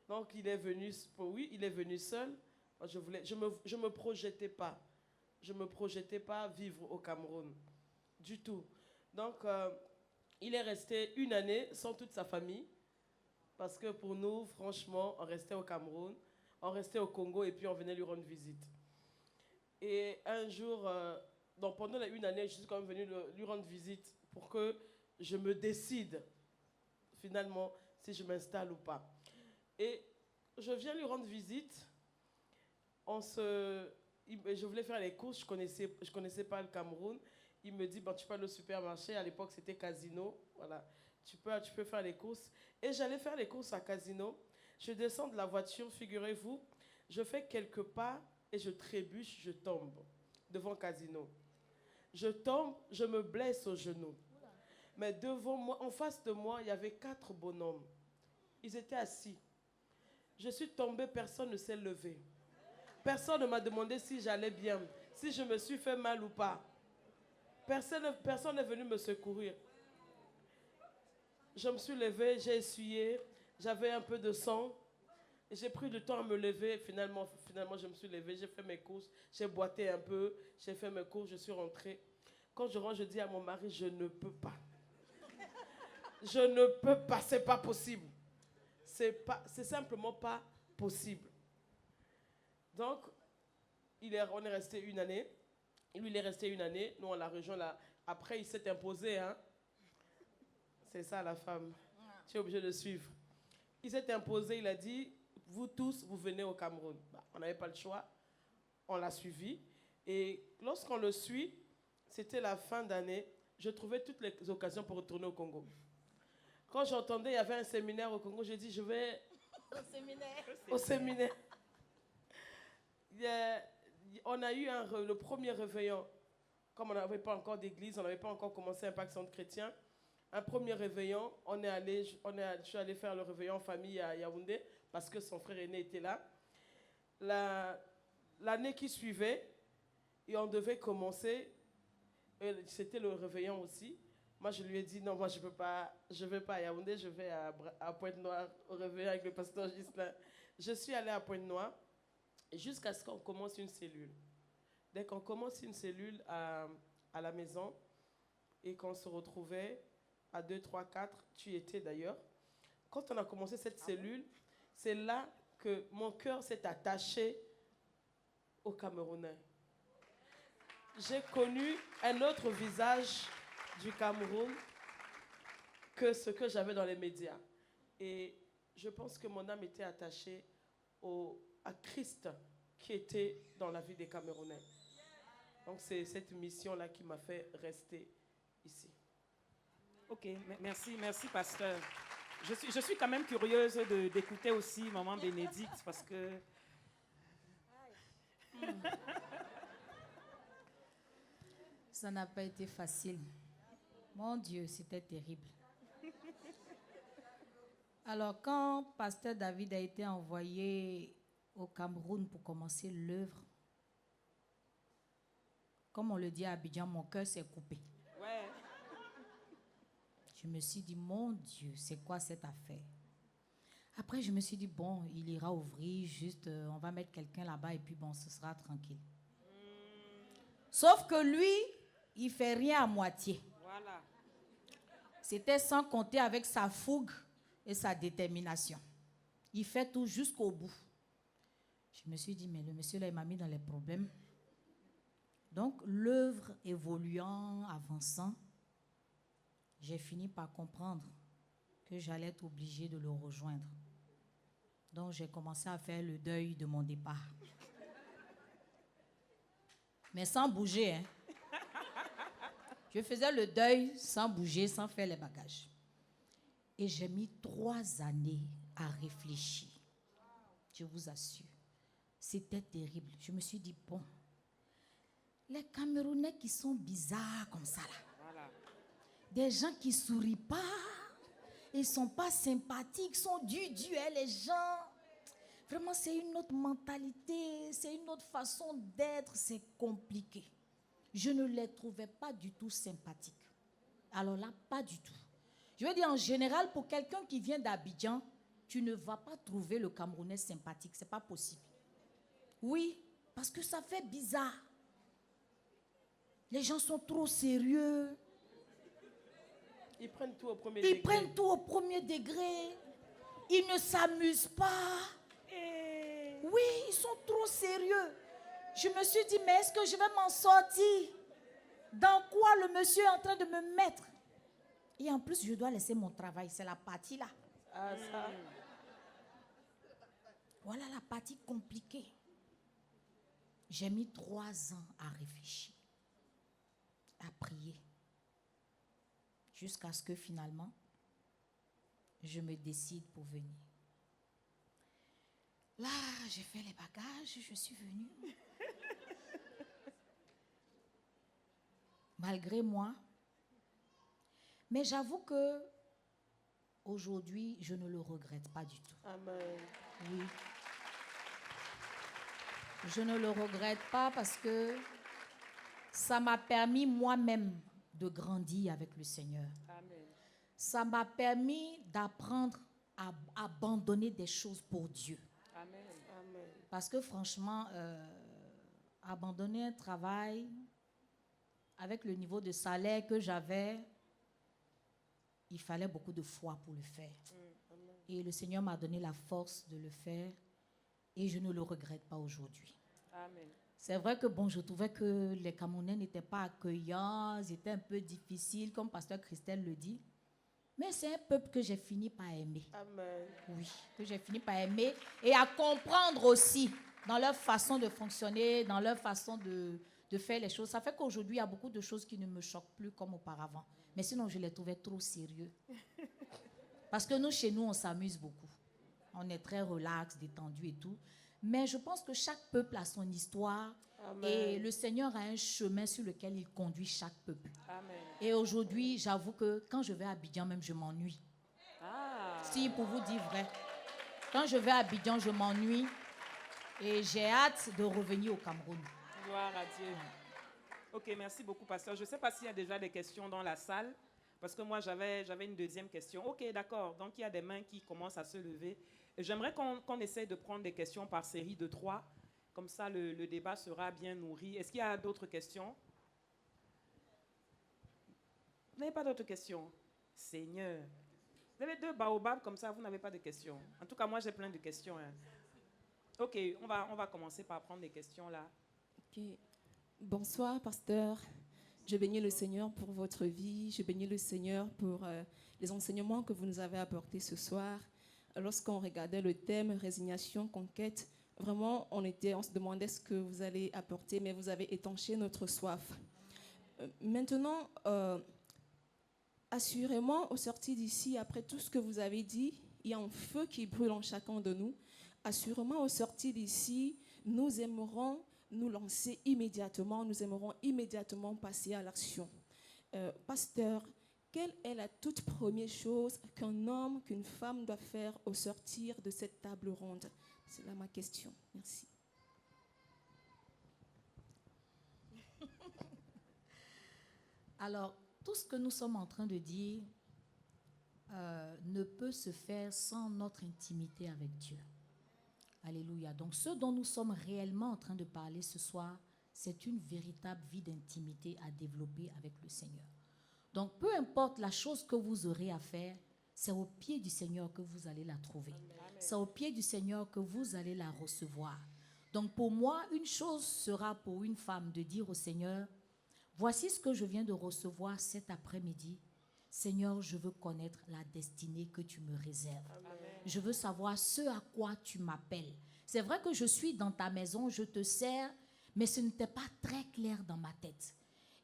Donc, il est venu, oui, il est venu seul. Moi, je me projetais pas. Je ne me projetais pas vivre au Cameroun, du tout. Donc, il est resté une année sans toute sa famille, parce que pour nous, franchement, on restait au Cameroun, on restait au Congo, et puis on venait lui rendre visite. Et un jour, donc pendant la une année, je suis quand même venu lui rendre visite pour que je me décide, finalement, si je m'installe ou pas. Et je viens lui rendre visite, je voulais faire les courses, je connaissais pas le Cameroun. Il me dit, bon, tu peux aller au supermarché. À l'époque, c'était Casino. Voilà. Tu peux faire les courses. Et j'allais faire les courses à Casino. Je descends de la voiture, figurez-vous. Je fais quelques pas et je trébuche, je tombe devant Casino. Je tombe, je me blesse au genou. Mais devant moi, en face de moi, il y avait 4 bonhommes. Ils étaient assis. Je suis tombée, personne ne s'est levé. Personne ne m'a demandé si j'allais bien, si je me suis fait mal ou pas. Personne n'est venu me secourir. Je me suis levée, j'ai essuyé, j'avais un peu de sang. J'ai pris du temps à me lever. Finalement, je me suis levée, j'ai fait mes courses, j'ai boité un peu, j'ai fait mes courses, je suis rentrée. Quand je rentre, je dis à mon mari, je ne peux pas. Je ne peux pas, c'est pas possible. C'est simplement pas possible. Donc, on est resté une année. Lui, il est resté une année. Nous, on l'a rejoint là. Après, il s'est imposé. Hein? C'est ça, la femme. Tu es obligé de suivre. Il s'est imposé. Il a dit, vous tous, vous venez au Cameroun. On n'avait pas le choix. On l'a suivi. Et lorsqu'on le suit, c'était la fin d'année. Je trouvais toutes les occasions pour retourner au Congo. Quand j'entendais qu'il y avait un séminaire au Congo, j'ai dit, je vais au séminaire. On a eu le premier réveillon. Comme on n'avait pas encore d'église, on n'avait pas encore commencé Impact Centre Chrétien. Un premier réveillon, je suis allé faire le réveillon en famille à Yaoundé parce que son frère aîné était là. L'année qui suivait, et on devait commencer, c'était le réveillon aussi. Moi, je lui ai dit, non, moi, je ne vais pas à Yaoundé, je vais à Pointe-Noire au réveillon avec le pasteur Gislain. Je suis allée à Pointe-Noire jusqu'à ce qu'on commence une cellule. Dès qu'on commence une cellule à la maison et qu'on se retrouvait à 2, 3, 4, tu y étais d'ailleurs. Quand on a commencé cette cellule, c'est là que mon cœur s'est attaché aux Camerounais. J'ai connu un autre visage du Cameroun que ce que j'avais dans les médias. Et je pense que mon âme était attachée à Christ qui était dans la vie des Camerounais. Donc c'est cette mission-là qui m'a fait rester ici. Ok, merci pasteur. Je suis quand même curieuse d'écouter aussi Maman Bénédicte parce que... Ça n'a pas été facile. Mon Dieu, c'était terrible. Alors, quand Pasteur David a été envoyé au Cameroun pour commencer l'œuvre, comme on le dit à Abidjan, mon cœur s'est coupé. Ouais. Je me suis dit, mon Dieu, c'est quoi cette affaire? Après, je me suis dit, bon, il ira ouvrir, juste, on va mettre quelqu'un là-bas et puis bon, ce sera tranquille. Sauf que lui, il ne fait rien à moitié. Voilà. C'était sans compter avec sa fougue et sa détermination. Il fait tout jusqu'au bout. Je me suis dit, mais le monsieur là, il m'a mis dans les problèmes. Donc, l'œuvre évoluant, avançant, j'ai fini par comprendre que j'allais être obligée de le rejoindre. Donc, j'ai commencé à faire le deuil de mon départ. Mais sans bouger, hein. Je faisais le deuil sans bouger, sans faire les bagages. Et j'ai mis 3 années à réfléchir. Je vous assure. C'était terrible. Je me suis dit, bon, les Camerounais qui sont bizarres comme ça, là. Voilà. Des gens qui ne sourient pas, ils ne sont pas sympathiques, ils sont durs, les gens. Vraiment, c'est une autre mentalité, c'est une autre façon d'être, c'est compliqué. Je ne les trouvais pas du tout sympathiques. Alors là, pas du tout. Je veux dire, en général, pour quelqu'un qui vient d'Abidjan, tu ne vas pas trouver le Camerounais sympathique. Ce n'est pas possible. Oui, parce que ça fait bizarre. Les gens sont trop sérieux. Ils prennent tout au premier degré. Ils prennent tout au premier degré. Ils ne s'amusent pas. Oui, ils sont trop sérieux. Je me suis dit, mais est-ce que je vais m'en sortir? Dans quoi le monsieur est en train de me mettre? Et en plus, je dois laisser mon travail. C'est la partie là. Ah, ça. Voilà la partie compliquée. J'ai mis 3 ans à réfléchir, à prier, jusqu'à ce que finalement, je me décide pour venir. Là, j'ai fait les bagages, je suis venue. Malgré moi. Mais j'avoue que aujourd'hui, je ne le regrette pas du tout. Amen. Oui. Je ne le regrette pas parce que ça m'a permis moi-même de grandir avec le Seigneur. Amen. Ça m'a permis d'apprendre à abandonner des choses pour Dieu. Amen. Amen. Parce que franchement, abandonner un travail avec le niveau de salaire que j'avais, il fallait beaucoup de foi pour le faire. Et le Seigneur m'a donné la force de le faire et je ne le regrette pas aujourd'hui. Amen. C'est vrai que bon, je trouvais que les Camerounais n'étaient pas accueillants, ils étaient un peu difficiles, comme Pasteur Christelle le dit. Mais c'est un peuple que j'ai fini par aimer. Amen. Oui, que j'ai fini par aimer et à comprendre aussi dans leur façon de fonctionner, dans leur façon de faire les choses. Ça fait qu'aujourd'hui, il y a beaucoup de choses qui ne me choquent plus comme auparavant. Mais sinon, je les trouvais trop sérieux. Parce que nous, chez nous, on s'amuse beaucoup. On est très relax, détendu et tout. Mais je pense que chaque peuple a son histoire. Amen. Et le Seigneur a un chemin sur lequel il conduit chaque peuple. Amen. Et aujourd'hui, j'avoue que quand je vais à Abidjan, même, je m'ennuie. Ah. Si, pour vous dire vrai. Quand je vais à Abidjan, je m'ennuie. Et j'ai hâte de revenir au Cameroun. Gloire à Dieu. Ok, merci beaucoup, pasteur. Je ne sais pas s'il y a déjà des questions dans la salle, parce que moi, j'avais une deuxième question. Ok, d'accord. Donc, il y a des mains qui commencent à se lever. J'aimerais qu'on essaie de prendre des questions par série de 3. Comme ça, le débat sera bien nourri. Est-ce qu'il y a d'autres questions? Vous n'avez pas d'autres questions? Seigneur. Vous avez 2 baobabs comme ça, vous n'avez pas de questions. En tout cas, moi, j'ai plein de questions. Hein. Ok, on va commencer par prendre des questions là. Ok. Bonsoir, pasteur. Je bénis le Seigneur pour votre vie. Je bénis le Seigneur pour les enseignements que vous nous avez apportés ce soir. lorsqu'on regardait le thème résignation, conquête, vraiment, on se demandait ce que vous allez apporter, mais vous avez étanché notre soif. Maintenant, assurément, au sortir d'ici, après tout ce que vous avez dit, il y a un feu qui brûle en chacun de nous. Assurément, au sortir d'ici, nous aimerons nous lancer immédiatement, nous aimerons immédiatement passer à l'action. Pasteur, quelle est la toute première chose qu'un homme, qu'une femme doit faire au sortir de cette table ronde? C'est là ma question. Merci. Alors, tout ce que nous sommes en train de dire ne peut se faire sans notre intimité avec Dieu. Alléluia. Donc, ce dont nous sommes réellement en train de parler ce soir, c'est une véritable vie d'intimité à développer avec le Seigneur. Donc, peu importe la chose que vous aurez à faire, c'est au pied du Seigneur que vous allez la trouver. C'est au pied du Seigneur que vous allez la recevoir. Donc, pour moi, une chose sera pour une femme de dire au Seigneur, voici ce que je viens de recevoir cet après-midi. Seigneur, je veux connaître la destinée que tu me réserves. Amen. Je veux savoir ce à quoi tu m'appelles. C'est vrai que je suis dans ta maison, je te sers, mais ce n'était pas très clair dans ma tête.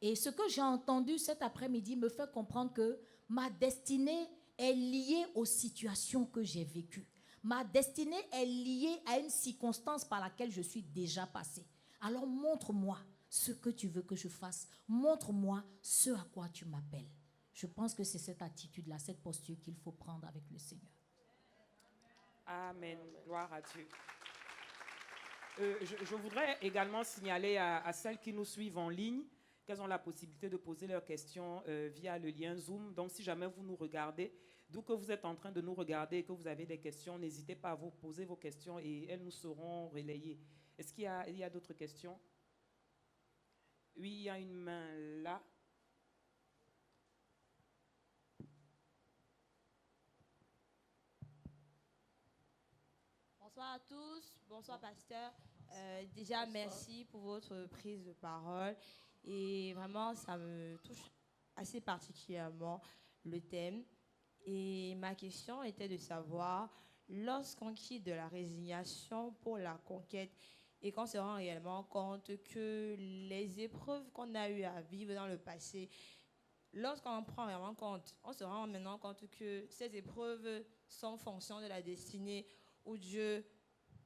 Et ce que j'ai entendu cet après-midi me fait comprendre que ma destinée est liée aux situations que j'ai vécues. Ma destinée est liée à une circonstance par laquelle je suis déjà passée. Alors montre-moi ce que tu veux que je fasse. Montre-moi ce à quoi tu m'appelles. Je pense que c'est cette attitude-là, cette posture qu'il faut prendre avec le Seigneur. Amen. Gloire à Dieu. Je voudrais également signaler à celles qui nous suivent en ligne qu'elles ont la possibilité de poser leurs questions via le lien Zoom. Donc, si jamais vous nous regardez, d'où que vous êtes en train de nous regarder et que vous avez des questions, n'hésitez pas à vous poser vos questions et elles nous seront relayées. Est-ce qu'il y a d'autres questions? Oui, il y a une main là. Bonsoir à tous, bonsoir pasteur. Déjà, merci pour votre prise de parole. Et vraiment, ça me touche assez particulièrement le thème. Et ma question était de savoir, lorsqu'on quitte de la résignation pour la conquête et qu'on se rend réellement compte que les épreuves qu'on a eues à vivre dans le passé, lorsqu'on en prend vraiment compte, on se rend maintenant compte que ces épreuves sont fonction de la destinée où Dieu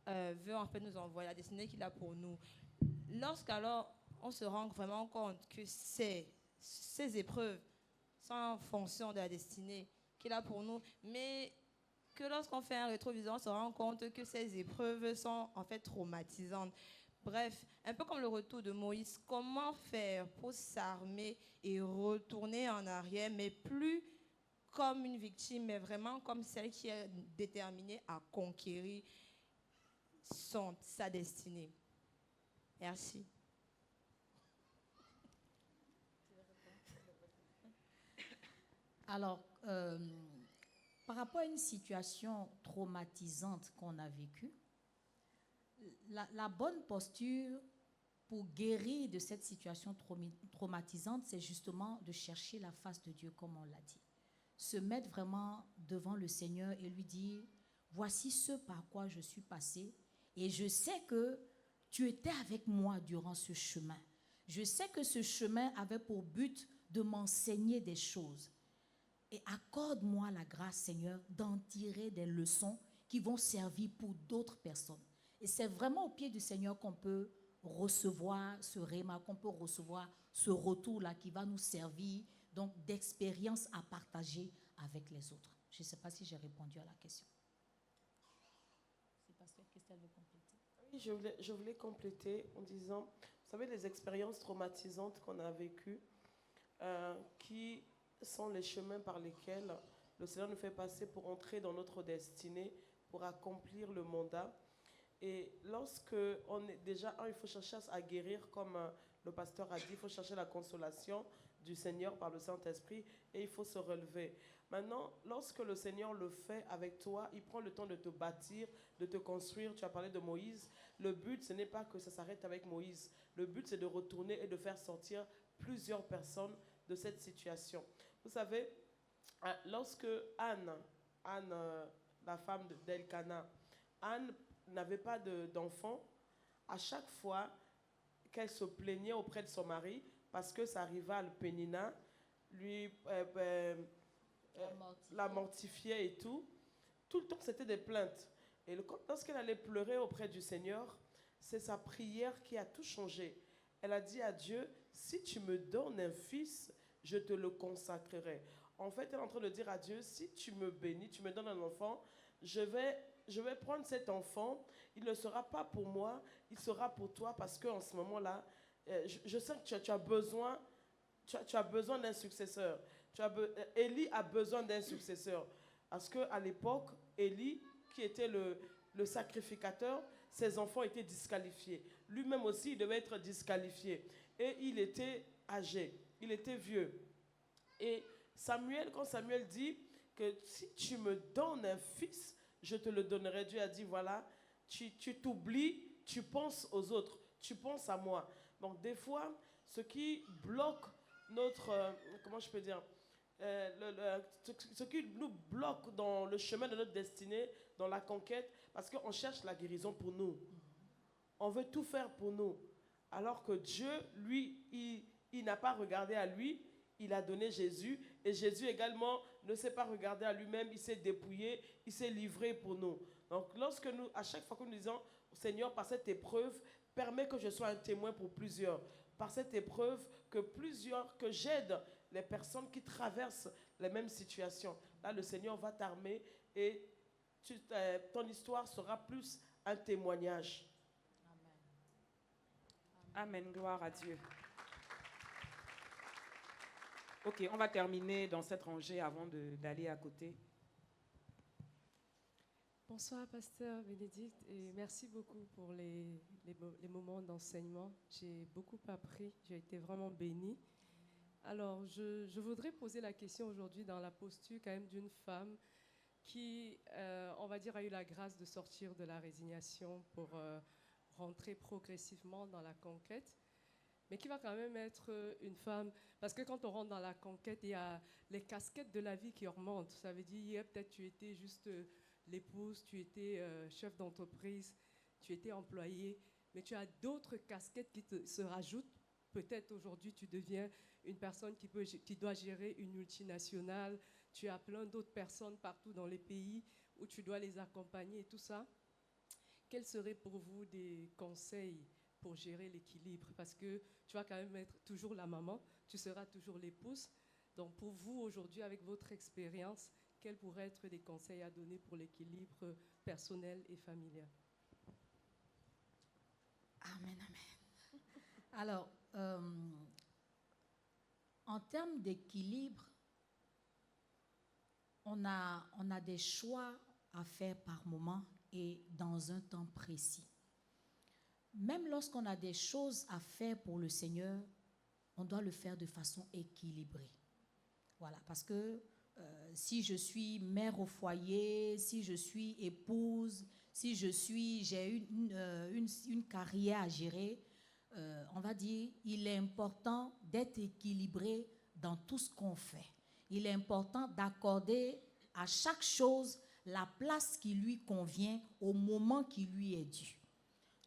veut en fait nous envoyer, la destinée qu'il a pour nous. Lorsqu'alors on se rend vraiment compte que ces épreuves sont en fonction de la destinée qu'il a pour nous, mais que lorsqu'on fait un rétroviseur, on se rend compte que ces épreuves sont en fait traumatisantes. Bref, un peu comme le retour de Moïse, comment faire pour s'armer et retourner en arrière, mais plus comme une victime, mais vraiment comme celle qui est déterminée à conquérir sa destinée. Merci. Alors, par rapport à une situation traumatisante qu'on a vécue, la bonne posture pour guérir de cette situation traumatisante, c'est justement de chercher la face de Dieu, comme on l'a dit. Se mettre vraiment devant le Seigneur et lui dire, voici ce par quoi je suis passé et je sais que tu étais avec moi durant ce chemin. Je sais que ce chemin avait pour but de m'enseigner des choses. Et accorde-moi la grâce, Seigneur, d'en tirer des leçons qui vont servir pour d'autres personnes. Et c'est vraiment au pied du Seigneur qu'on peut recevoir ce réma, qu'on peut recevoir ce retour-là qui va nous servir donc d'expérience à partager avec les autres. Je ne sais pas si j'ai répondu à la question. C'est Pasteur Christelle veut compléter. Oui, je voulais compléter en disant, vous savez, les expériences traumatisantes qu'on a vécues, qui sont les chemins par lesquels le Seigneur nous fait passer pour entrer dans notre destinée, pour accomplir le mandat. Et lorsque on est déjà, il faut chercher à guérir, comme le pasteur a dit, il faut chercher la consolation du Seigneur par le Saint-Esprit et il faut se relever. Maintenant, lorsque le Seigneur le fait avec toi, il prend le temps de te bâtir, de te construire. Tu as parlé de Moïse. Le but, ce n'est pas que ça s'arrête avec Moïse. Le but, c'est de retourner et de faire sortir plusieurs personnes de cette situation. Vous savez, lorsque Anne la femme d'Elkana. Anne n'avait pas d'enfant. À chaque fois qu'elle se plaignait auprès de son mari, parce que sa rivale Pénina lui la mortifiait et tout le temps c'était des plaintes. Et lorsqu'elle allait pleurer auprès du Seigneur, c'est sa prière qui a tout changé. Elle a dit à Dieu, si tu me donnes un fils, je te le consacrerai. En fait, elle est en train de dire à Dieu, si tu me bénis, tu me donnes un enfant, je vais prendre cet enfant, il ne sera pas pour moi, il sera pour toi, parce qu'en ce moment-là, je sens que tu as besoin, tu as besoin d'un successeur. Élie a besoin d'un successeur. Parce qu'à l'époque, Élie, qui était le sacrificateur, ses enfants étaient disqualifiés. Lui-même aussi, il devait être disqualifié. Et il était âgé, il était vieux. Et quand Samuel dit que si tu me donnes un fils, je te le donnerai. Dieu a dit, voilà, tu t'oublies, tu penses aux autres, tu penses à moi. Donc des fois, ce qui bloque notre, comment je peux dire, ce qui nous bloque dans le chemin de notre destinée, dans la conquête, parce qu'on cherche la guérison pour nous. On veut tout faire pour nous. Alors que Dieu, lui, il n'a pas regardé à lui, il a donné Jésus. Et Jésus également ne s'est pas regardé à lui-même, il s'est dépouillé, il s'est livré pour nous. Donc à chaque fois que nous disons, Seigneur, par cette épreuve, permets que je sois un témoin pour plusieurs. Par cette épreuve, que j'aide les personnes qui traversent les mêmes situations. Là, le Seigneur va t'armer et ton histoire sera plus un témoignage. Amen, gloire à Dieu. Ok, on va terminer dans cette rangée avant d'aller à côté. Bonsoir, pasteur Bénédicte, et merci beaucoup pour les moments d'enseignement. J'ai beaucoup appris, j'ai été vraiment bénie. Alors, je voudrais poser la question aujourd'hui dans la posture quand même d'une femme qui, on va dire, a eu la grâce de sortir de la résignation pour rentrer progressivement dans la conquête, mais qui va quand même être une femme, parce que quand on rentre dans la conquête, il y a les casquettes de la vie qui remontent. Ça veut dire, hier, peut-être tu étais juste l'épouse, tu étais chef d'entreprise, tu étais employé, mais tu as d'autres casquettes qui se rajoutent. Peut-être aujourd'hui, tu deviens une personne qui doit gérer une multinationale. Tu as plein d'autres personnes partout dans les pays où tu dois les accompagner et tout ça. Quels seraient pour vous des conseils pour gérer l'équilibre? Parce que tu vas quand même être toujours la maman, tu seras toujours l'épouse. Donc pour vous, aujourd'hui, avec votre expérience, quels pourraient être des conseils à donner pour l'équilibre personnel et familial? Amen, amen. Alors, en termes d'équilibre, on a des choix à faire par moment et dans un temps précis. Même lorsqu'on a des choses à faire pour le Seigneur, on doit le faire de façon équilibrée. Voilà, parce que si je suis mère au foyer, si je suis épouse, si j'ai une carrière à gérer, on va dire, il est important d'être équilibré dans tout ce qu'on fait. Il est important d'accorder à chaque chose la place qui lui convient au moment qui lui est dû.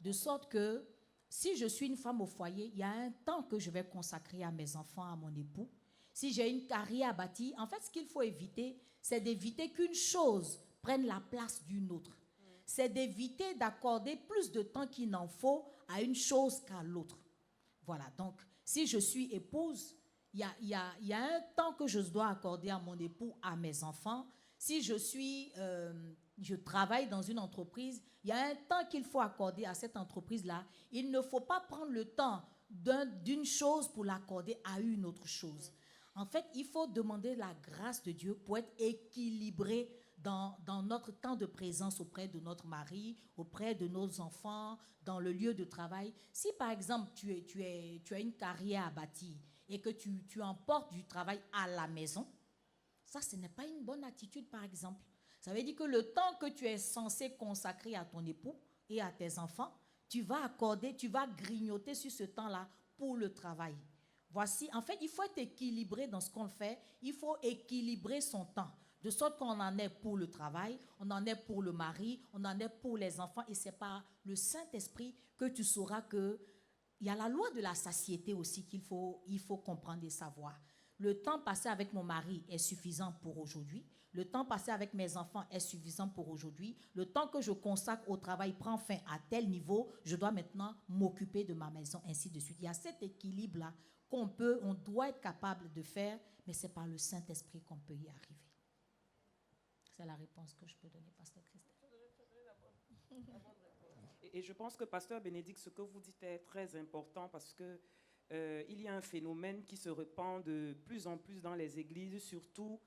De sorte que si je suis une femme au foyer, il y a un temps que je vais consacrer à mes enfants, à mon époux. Si j'ai une carrière à bâtir, en fait, ce qu'il faut éviter, c'est d'éviter qu'une chose prenne la place d'une autre. C'est d'éviter d'accorder plus de temps qu'il n'en faut à une chose qu'à l'autre. Voilà, donc si je suis épouse, il y a un temps que je dois accorder à mon époux, à mes enfants. Si je travaille dans une entreprise, il y a un temps qu'il faut accorder à cette entreprise-là. Il ne faut pas prendre le temps d'une chose pour l'accorder à une autre chose. En fait, il faut demander la grâce de Dieu pour être équilibré dans notre temps de présence auprès de notre mari, auprès de nos enfants, dans le lieu de travail. Si par exemple tu as une carrière à bâtir et que tu emportes du travail à la maison, ça ce n'est pas une bonne attitude par exemple. Ça veut dire que le temps que tu es censé consacrer à ton époux et à tes enfants, tu vas grignoter sur ce temps-là pour le travail. Voici, en fait, il faut être équilibré dans ce qu'on fait, il faut équilibrer son temps. De sorte qu'on en est pour le travail, on en est pour le mari, on en est pour les enfants. Et c'est par le Saint-Esprit que tu sauras qu'il y a la loi de la satiété aussi qu'il faut comprendre et savoir. Le temps passé avec mon mari est suffisant pour aujourd'hui. Le temps passé avec mes enfants est suffisant pour aujourd'hui. Le temps que je consacre au travail prend fin à tel niveau. Je dois maintenant m'occuper de ma maison, ainsi de suite. Il y a cet équilibre-là on doit être capable de faire, mais c'est par le Saint-Esprit qu'on peut y arriver. C'est la réponse que je peux donner, Pasteur Christelle. Et je pense que, Pasteur Bénédicte, ce que vous dites est très important parce que il y a un phénomène qui se répand de plus en plus dans les églises, surtout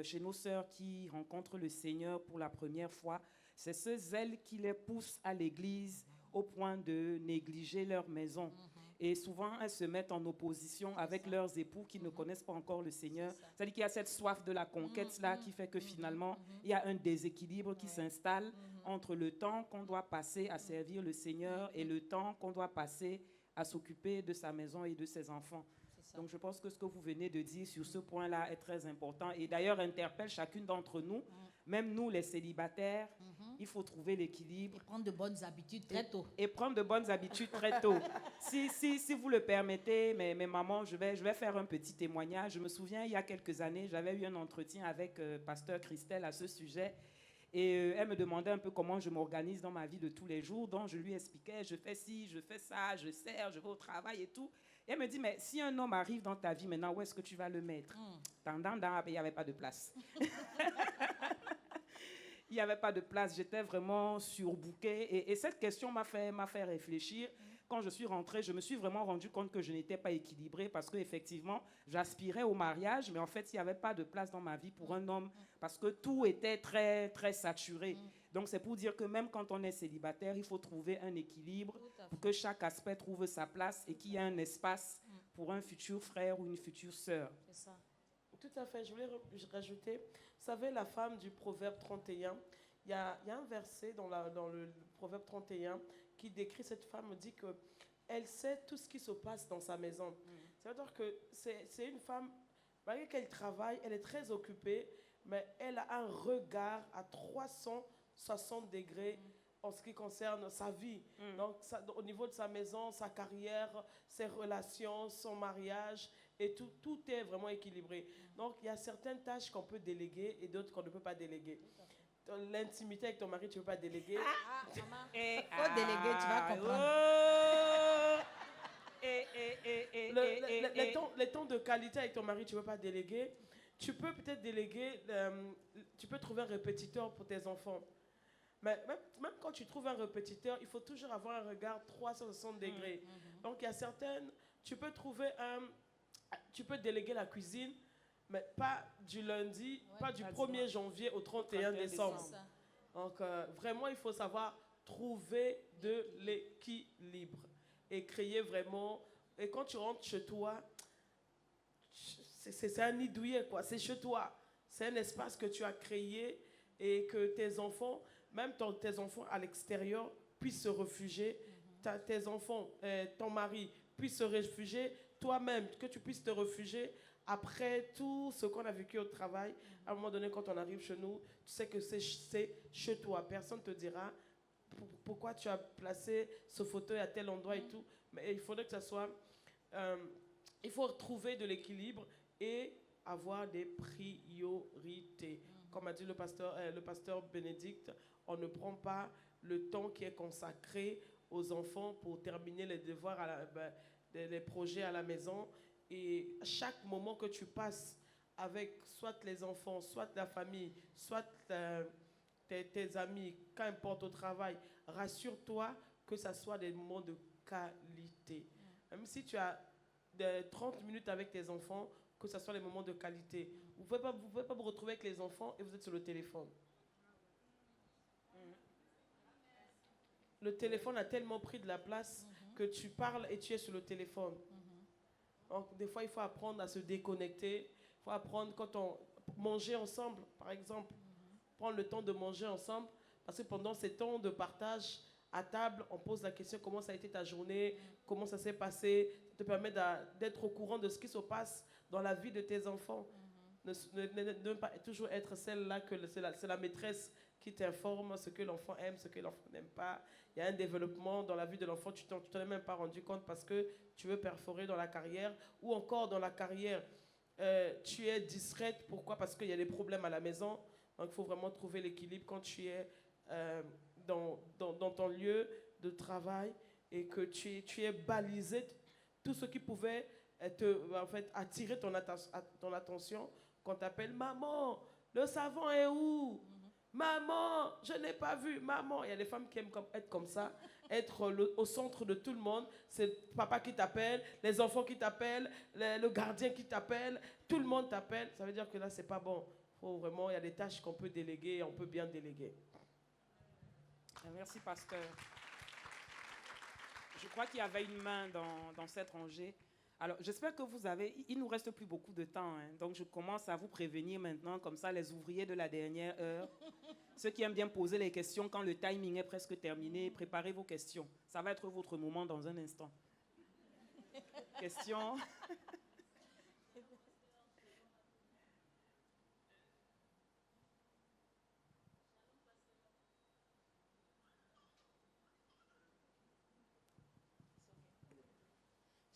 chez nos sœurs qui rencontrent le Seigneur pour la première fois. C'est ce zèle qui les pousse à l'église au point de négliger leur maison. Et souvent, elles se mettent en opposition avec leurs époux qui ne connaissent pas encore le Seigneur. C'est-à-dire qu'il y a cette soif de la conquête-là qui fait que finalement, il y a un déséquilibre qui s'installe entre le temps qu'on doit passer à servir le Seigneur et le temps qu'on doit passer à s'occuper de sa maison et de ses enfants. Donc, je pense que ce que vous venez de dire sur ce point-là est très important et d'ailleurs interpelle chacune d'entre nous, même nous les célibataires. Il faut trouver l'équilibre. Et prendre de bonnes habitudes très tôt. Et prendre de bonnes habitudes très tôt. Si vous le permettez, mes mamans, je vais faire un petit témoignage. Je me souviens, il y a quelques années, j'avais eu un entretien avec Pasteur Christelle à ce sujet. Et elle me demandait un peu comment je m'organise dans ma vie de tous les jours. Donc, je lui expliquais, je fais ci, je fais ça, je sers, je vais au travail et tout. Et elle me dit, mais si un homme arrive dans ta vie maintenant, où est-ce que tu vas le mettre? Il n'y avait pas de place. Il n'y avait pas de place, j'étais vraiment surbookée. Et cette question m'a fait réfléchir. Quand je suis rentrée, je me suis vraiment rendu compte que je n'étais pas équilibrée parce qu'effectivement, j'aspirais au mariage, mais en fait, il n'y avait pas de place dans ma vie pour un homme parce que tout était très, très saturé. Donc, c'est pour dire que même quand on est célibataire, il faut trouver un équilibre pour que chaque aspect trouve sa place et qu'il y ait un espace pour un futur frère ou une future sœur. C'est ça. Tout à fait. Je voulais rajouter, vous savez, la femme du Proverbe 31, il y a un verset dans le Proverbe 31 qui décrit cette femme, dit qu'elle sait tout ce qui se passe dans sa maison. C'est-à-dire que c'est une femme, malgré qu'elle travaille, elle est très occupée, mais elle a un regard à 360 degrés en ce qui concerne sa vie. Donc, au niveau de sa maison, sa carrière, ses relations, son mariage, et tout est vraiment équilibré. Donc, il y a certaines tâches qu'on peut déléguer et d'autres qu'on ne peut pas déléguer. L'intimité avec ton mari, tu ne peux pas déléguer. Maman, faut déléguer, tu vas comprendre. Les temps de qualité avec ton mari, tu ne peux pas déléguer. Tu peux peut-être déléguer, tu peux trouver un répétiteur pour tes enfants. Mais même quand tu trouves un répétiteur, il faut toujours avoir un regard 360 degrés. Donc, il y a certaines, tu peux déléguer la cuisine, mais pas du lundi, pas du 1er janvier au 31 décembre. Donc, vraiment, il faut savoir trouver de l'équilibre et créer vraiment. Et quand tu rentres chez toi, c'est un nid douillet, quoi. C'est chez toi. C'est un espace que tu as créé et que tes enfants, même tes enfants à l'extérieur, puissent se réfugier. Tes enfants, ton mari, puissent se réfugier. Toi-même, que tu puisses te réfugier après tout ce qu'on a vécu au travail. À un moment donné, quand on arrive chez nous, tu sais que c'est chez toi. Personne ne te dira pourquoi tu as placé ce fauteuil à tel endroit et tout. Mais il faudrait que ça soit... il faut trouver de l'équilibre et avoir des priorités. Comme a dit le pasteur Bénédicte, on ne prend pas le temps qui est consacré aux enfants pour terminer les devoirs, les projets à la maison. Et chaque moment que tu passes avec soit les enfants, soit la famille, soit tes amis, qu'importe au travail, rassure-toi que ce soit des moments de qualité. Même si tu as 30 minutes avec tes enfants, que ce soit les moments de qualité. Vous ne pouvez pas vous retrouver avec les enfants et vous êtes sur le téléphone. Le téléphone a tellement pris de la place que tu parles et tu es sur le téléphone. Donc, des fois, il faut apprendre à se déconnecter. Il faut apprendre quand on manger ensemble, par exemple. Prendre le temps de manger ensemble. Parce que pendant ces temps de partage à table, on pose la question comment ça a été ta journée, comment ça s'est passé. Ça te permet d'être au courant de ce qui se passe dans la vie de tes enfants. ne pas toujours être celle-là que c'est la maîtresse qui t'informe ce que l'enfant aime, ce que l'enfant n'aime pas. Il y a un développement dans la vie de l'enfant, tu t'en es même pas rendu compte parce que tu veux perforer dans la carrière ou encore dans la carrière, tu es discrète. Pourquoi? Parce qu'il y a des problèmes à la maison. Donc il faut vraiment trouver l'équilibre quand tu es dans ton lieu de travail et que tu es balisé. Tout ce qui pouvait en fait, attirer ton attention quand tu appelles maman, le savon est où? Maman, je n'ai pas vu. Maman, il y a des femmes qui aiment être comme ça, être au centre de tout le monde. C'est papa qui t'appelle, les enfants qui t'appellent, le gardien qui t'appelle, tout le monde t'appelle. Ça veut dire que là, c'est pas bon. Il y a des tâches qu'on peut déléguer et on peut bien déléguer. Merci, pasteur. Je crois qu'il y avait une main dans cette rangée. Alors, j'espère que vous avez... Il ne nous reste plus beaucoup de temps, hein, donc je commence à vous prévenir maintenant, comme ça, les ouvriers de la dernière heure, ceux qui aiment bien poser les questions quand le timing est presque terminé, préparez vos questions. Ça va être votre moment dans un instant. Questions?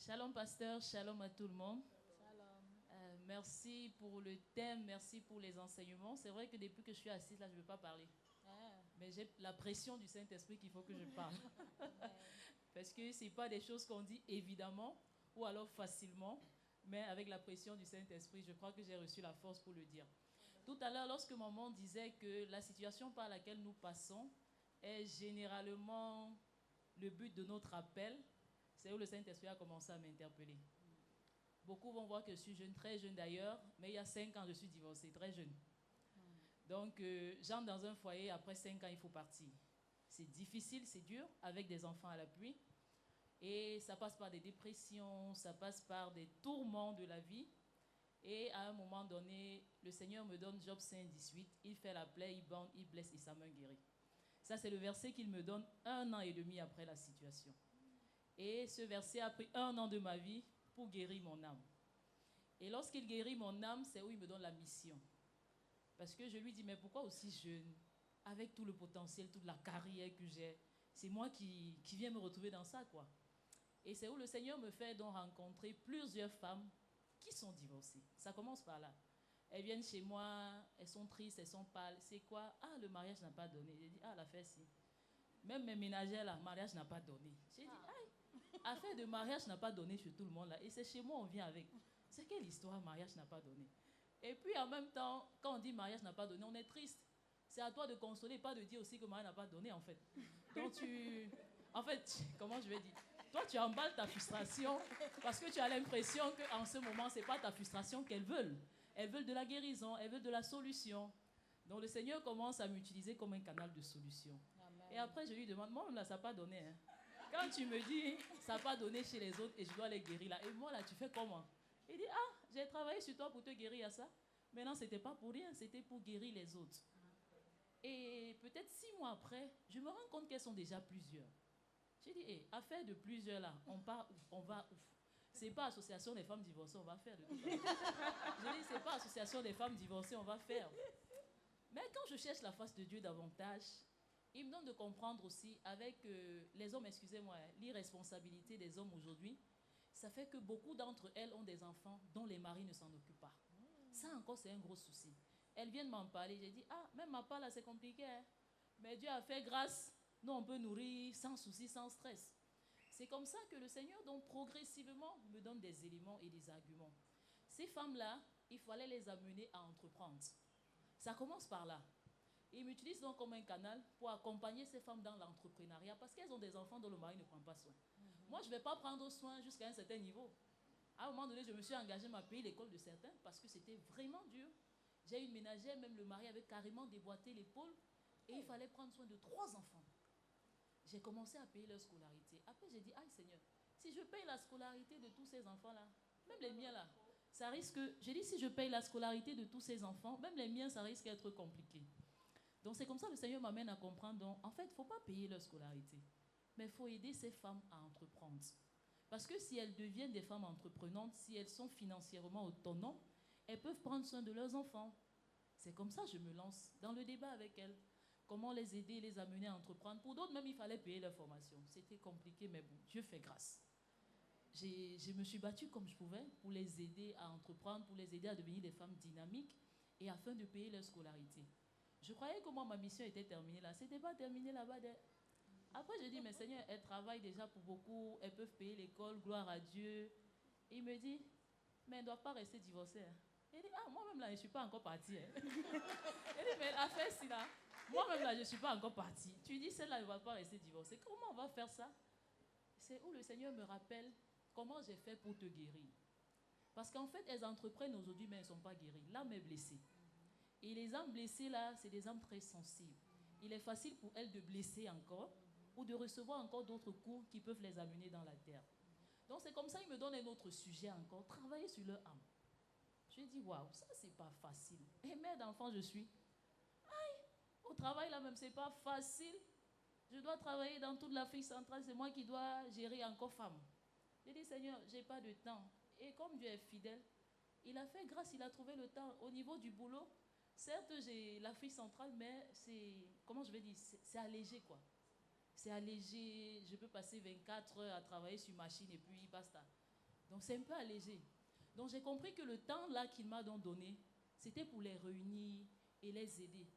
Shalom pasteur, shalom à tout le monde. Merci pour le thème, merci pour les enseignements. C'est vrai que depuis que je suis assise là, je ne veux pas parler. Mais j'ai la pression du Saint-Esprit qu'il faut que je parle. Parce que ce n'est pas des choses qu'on dit évidemment ou alors facilement, mais avec la pression du Saint-Esprit, je crois que j'ai reçu la force pour le dire. Tout à l'heure, lorsque maman disait que la situation par laquelle nous passons est généralement le but de notre appel, c'est où le Saint-Esprit a commencé à m'interpeller. Beaucoup vont voir que je suis jeune, très jeune d'ailleurs, mais il y a 5 ans, je suis divorcée, très jeune. Donc, j'entre dans un foyer, après 5 ans, il faut partir. C'est difficile, c'est dur, avec des enfants à l'appui. Et ça passe par des dépressions, ça passe par des tourments de la vie. Et à un moment donné, le Seigneur me donne Job 5,18. Il fait la plaie, il bande, il blesse et sa main guérit. Ça, c'est le verset qu'il me donne 1 an et demi après la situation. Et ce verset a pris 1 an de ma vie pour guérir mon âme. Et lorsqu'il guérit mon âme, c'est où il me donne la mission. Parce que je lui dis, mais pourquoi aussi jeune, avec tout le potentiel, toute la carrière que j'ai, c'est moi qui viens me retrouver dans ça, quoi. Et c'est où le Seigneur me fait donc rencontrer plusieurs femmes qui sont divorcées. Ça commence par là. Elles viennent chez moi, elles sont tristes, elles sont pâles. C'est quoi? Ah, le mariage n'a pas donné. J'ai dit, ah, l'affaire si. Même mes ménagères, là, le mariage n'a pas donné. J'ai dit, aïe. Affaire de mariage n'a pas donné chez tout le monde là. Et c'est chez moi on vient avec. C'est quelle histoire, mariage n'a pas donné? Et puis en même temps, quand on dit mariage n'a pas donné, on est triste. C'est à toi de consoler, pas de dire aussi que mariage n'a pas donné en fait. Donc comment je vais dire? Toi tu emballes ta frustration parce que tu as l'impression qu'en ce moment, c'est pas ta frustration qu'elles veulent. Elles veulent de la guérison, elles veulent de la solution. Donc le Seigneur commence à m'utiliser comme un canal de solution. Amen. Et après je lui demande, moi là ça n'a pas donné. Hein. Quand tu me dis, ça n'a pas donné chez les autres et je dois les guérir là, et moi là, tu fais comment? Il dit, ah, j'ai travaillé sur toi pour te guérir à ça. Maintenant, ce n'était pas pour rien, c'était pour guérir les autres. Et peut-être 6 mois après, je me rends compte qu'elles sont déjà plusieurs. J'ai dit, hey, affaire de plusieurs là, on part où? On va où? C'est pas association des femmes divorcées, on va faire de tout ça. J'ai dit, c'est pas association des femmes divorcées, on va faire. Mais quand je cherche la face de Dieu davantage, il me donne de comprendre aussi avec les hommes, excusez-moi, l'irresponsabilité des hommes aujourd'hui, ça fait que beaucoup d'entre elles ont des enfants dont les maris ne s'en occupent pas. Ça encore, c'est un gros souci. Elles viennent m'en parler, j'ai dit, ah, même ma part là, c'est compliqué. Hein? Mais Dieu a fait grâce, nous on peut nourrir sans souci, sans stress. C'est comme ça que le Seigneur, donc progressivement, me donne des éléments et des arguments. Ces femmes-là, il fallait les amener à entreprendre. Ça commence par là. Il m'utilise donc comme un canal pour accompagner ces femmes dans l'entrepreneuriat parce qu'elles ont des enfants dont le mari ne prend pas soin. Moi, je ne vais pas prendre soin jusqu'à un certain niveau. À un moment donné, je me suis engagée à payer l'école de certains parce que c'était vraiment dur. J'ai une ménagère, même le mari avait carrément déboîté l'épaule et il fallait prendre soin de 3 enfants. J'ai commencé à payer leur scolarité. Après, j'ai dit, aïe Seigneur, si je paye la scolarité de tous ces enfants-là, même les miens là, ça risque... J'ai dit, si je paye la scolarité de tous ces enfants, même les miens, ça risque d'être compliqué. Donc c'est comme ça que le Seigneur m'amène à comprendre. Donc, en fait, il ne faut pas payer leur scolarité, mais il faut aider ces femmes à entreprendre. Parce que si elles deviennent des femmes entreprenantes, si elles sont financièrement autonomes, elles peuvent prendre soin de leurs enfants. C'est comme ça que je me lance dans le débat avec elles. Comment les aider, les amener à entreprendre. Pour d'autres, même, il fallait payer leur formation. C'était compliqué, mais bon, Dieu fait grâce. Je me suis battue comme je pouvais pour les aider à entreprendre, pour les aider à devenir des femmes dynamiques et afin de payer leur scolarité. Je croyais que moi, ma mission était terminée là. Ce n'était pas terminé là-bas. Après, je dis, mais Seigneur, elles travaillent déjà pour beaucoup, elles peuvent payer l'école, gloire à Dieu. Et il me dit, mais elles ne doivent pas rester divorcées. Hein. Il dit, ah, moi-même là, je ne suis pas encore partie. Hein. Il dit, mais l'affaire, c'est là. Moi-même là, je ne suis pas encore partie. Tu dis, celle-là ne va pas rester divorcée. Comment on va faire ça? C'est où le Seigneur me rappelle comment j'ai fait pour te guérir. Parce qu'en fait, elles entreprennent aujourd'hui, mais elles ne sont pas guéries. L'âme est blessée. Et les âmes blessées, là, c'est des âmes très sensibles. Il est facile pour elles de blesser encore ou de recevoir encore d'autres coups qui peuvent les amener dans la terre. Donc, c'est comme ça qu'il me donne un autre sujet encore, travailler sur leur âme. Je lui ai dit, waouh, ça, c'est pas facile. Et mère d'enfant, je suis. Aïe, au travail, là même, c'est pas facile. Je dois travailler dans toute l'Afrique centrale, c'est moi qui dois gérer encore femmes. J'ai dit, Seigneur, je n'ai pas de temps. Et comme Dieu est fidèle, il a fait grâce, il a trouvé le temps. Au niveau du boulot, certes, j'ai l'Afrique centrale, mais c'est, comment je vais dire, c'est allégé, quoi. C'est allégé, je peux passer 24 heures à travailler sur machine et puis basta. Donc, c'est un peu allégé. Donc, j'ai compris que le temps, là, qu'il m'a donné, c'était pour les réunir et les aider.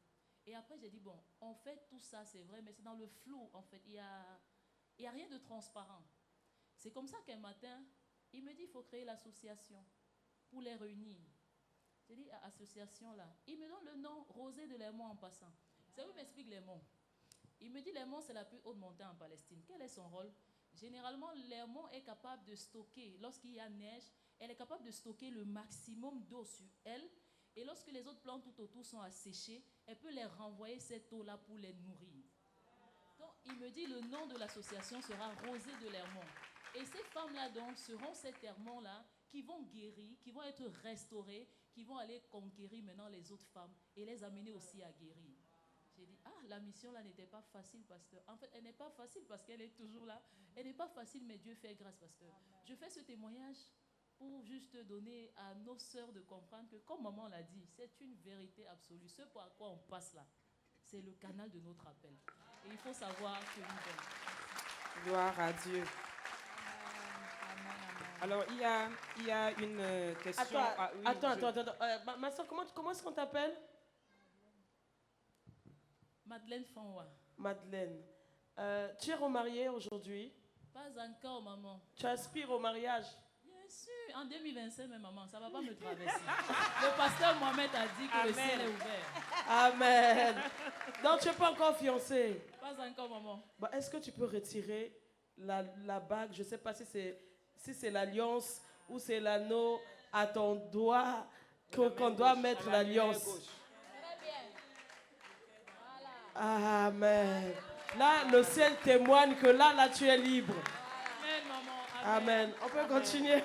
Et après, j'ai dit, bon, en fait, tout ça, c'est vrai, mais c'est dans le flou, en fait. Il y a rien de transparent. C'est comme ça qu'un matin, il me dit, il faut créer l'association pour les réunir. J'ai dit, association là. Il me donne le nom, Rosée de Lermont en passant. C'est où il m'explique Lermont. Il me dit, Lermont, c'est la plus haute montagne en Palestine. Quel est son rôle? Généralement, Lermont est capable de stocker, lorsqu'il y a neige, elle est capable de stocker le maximum d'eau sur elle. Et lorsque les autres plantes tout autour sont asséchées, elle peut les renvoyer cette eau-là pour les nourrir. Donc, il me dit, le nom de l'association sera Rosée de Lermont. Et ces femmes-là, donc, seront ces Lermont-là qui vont guérir, qui vont être restaurées, qui vont aller conquérir maintenant les autres femmes et les amener aussi à guérir. J'ai dit, ah, la mission là n'était pas facile, pasteur. En fait, elle n'est pas facile parce qu'elle est toujours là. Elle n'est pas facile, mais Dieu fait grâce, pasteur. Je fais ce témoignage pour juste donner à nos sœurs de comprendre que, comme maman l'a dit, c'est une vérité absolue. Ce par quoi on passe là, c'est le canal de notre appel. Et il faut savoir que nous sommes. Gloire à Dieu. Alors, il y a une question. Attends. Ma soeur, comment est-ce qu'on t'appelle? Madeleine Fanwa. Madeleine. Tu es remariée aujourd'hui? Pas encore, maman. Tu aspires au mariage? Bien sûr, en 2025, mais maman, ça ne va pas me traverser. Le pasteur Mohamed a dit que le ciel est ouvert. Amen. Donc, tu n'es pas encore fiancée? Pas encore, maman. Bah, est-ce que tu peux retirer la bague? Je ne sais pas si c'est l'alliance ou c'est l'anneau à ton doigt qu'on doit mettre l'alliance. Très bien. Amen. Là, le ciel témoigne que là, tu es libre. Amen, maman. Amen. On peut continuer.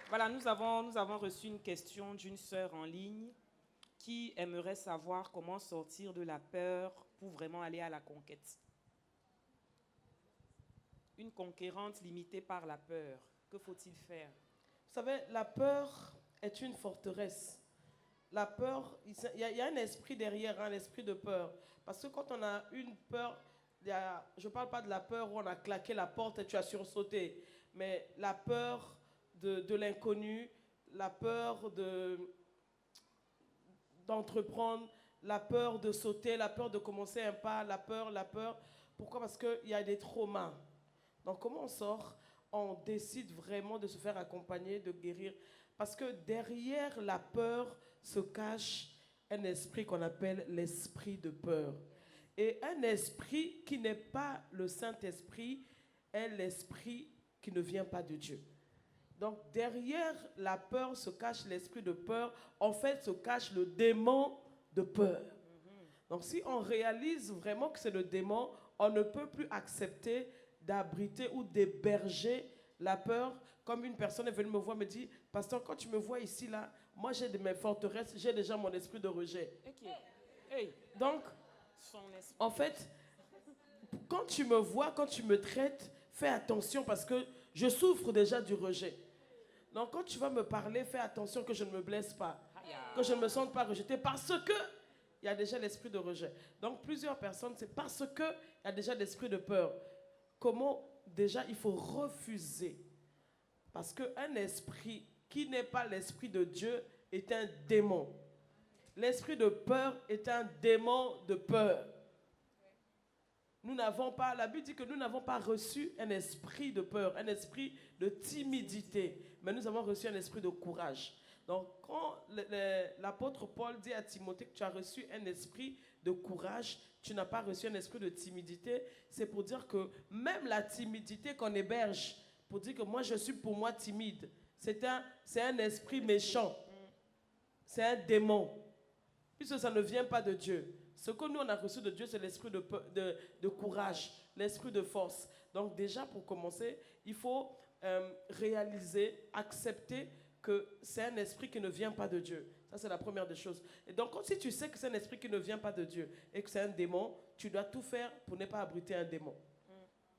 Voilà, nous avons reçu une question d'une sœur en ligne qui aimerait savoir comment sortir de la peur pour vraiment aller à la conquête. Une conquérante limitée par la peur. Que faut-il faire? Vous savez, la peur est une forteresse. La peur, il y a un esprit derrière, un esprit de peur. Parce que quand on a une peur, je ne parle pas de la peur où on a claqué la porte et tu as sursauté, mais la peur de l'inconnu, la peur d'entreprendre, la peur de sauter, la peur de commencer un pas, la peur. Pourquoi? Parce qu'il y a des traumas. Donc, comment on sort? On décide vraiment de se faire accompagner, de guérir. Parce que derrière la peur se cache un esprit qu'on appelle l'esprit de peur. Et un esprit qui n'est pas le Saint-Esprit est l'esprit qui ne vient pas de Dieu. Donc, derrière la peur se cache l'esprit de peur. En fait, se cache le démon de peur. Donc, si on réalise vraiment que c'est le démon, on ne peut plus accepter d'abriter ou d'héberger la peur. Comme une personne est venue me voir, me dit, pasteur, quand tu me vois ici, là, moi j'ai de mes forteresses, j'ai déjà mon esprit de rejet. Okay. Hey. Donc, en fait, quand tu me vois, quand tu me traites, fais attention parce que je souffre déjà du rejet. Donc quand tu vas me parler, fais attention que je ne me blesse pas, que je ne me sente pas rejeté parce que il y a déjà l'esprit de rejet. Donc plusieurs personnes, c'est parce que il y a déjà l'esprit de peur. Comment déjà il faut refuser? Parce qu'un esprit qui n'est pas l'esprit de Dieu est un démon. L'esprit de peur est un démon de peur. Nous n'avons pas, la Bible dit que nous n'avons pas reçu un esprit de peur, un esprit de timidité, mais nous avons reçu un esprit de courage. Donc, quand l'apôtre Paul dit à Timothée que tu as reçu un esprit de courage, tu n'as pas reçu un esprit de timidité, c'est pour dire que même la timidité qu'on héberge, pour dire que moi je suis pour moi timide, c'est un esprit méchant, c'est un démon, puisque ça ne vient pas de Dieu. Ce que nous on a reçu de Dieu, c'est l'esprit de courage, l'esprit de force. Donc déjà pour commencer, il faut réaliser, accepter que c'est un esprit qui ne vient pas de Dieu. Ça, c'est la première des choses. Et donc, si tu sais que c'est un esprit qui ne vient pas de Dieu et que c'est un démon, tu dois tout faire pour ne pas abriter un démon.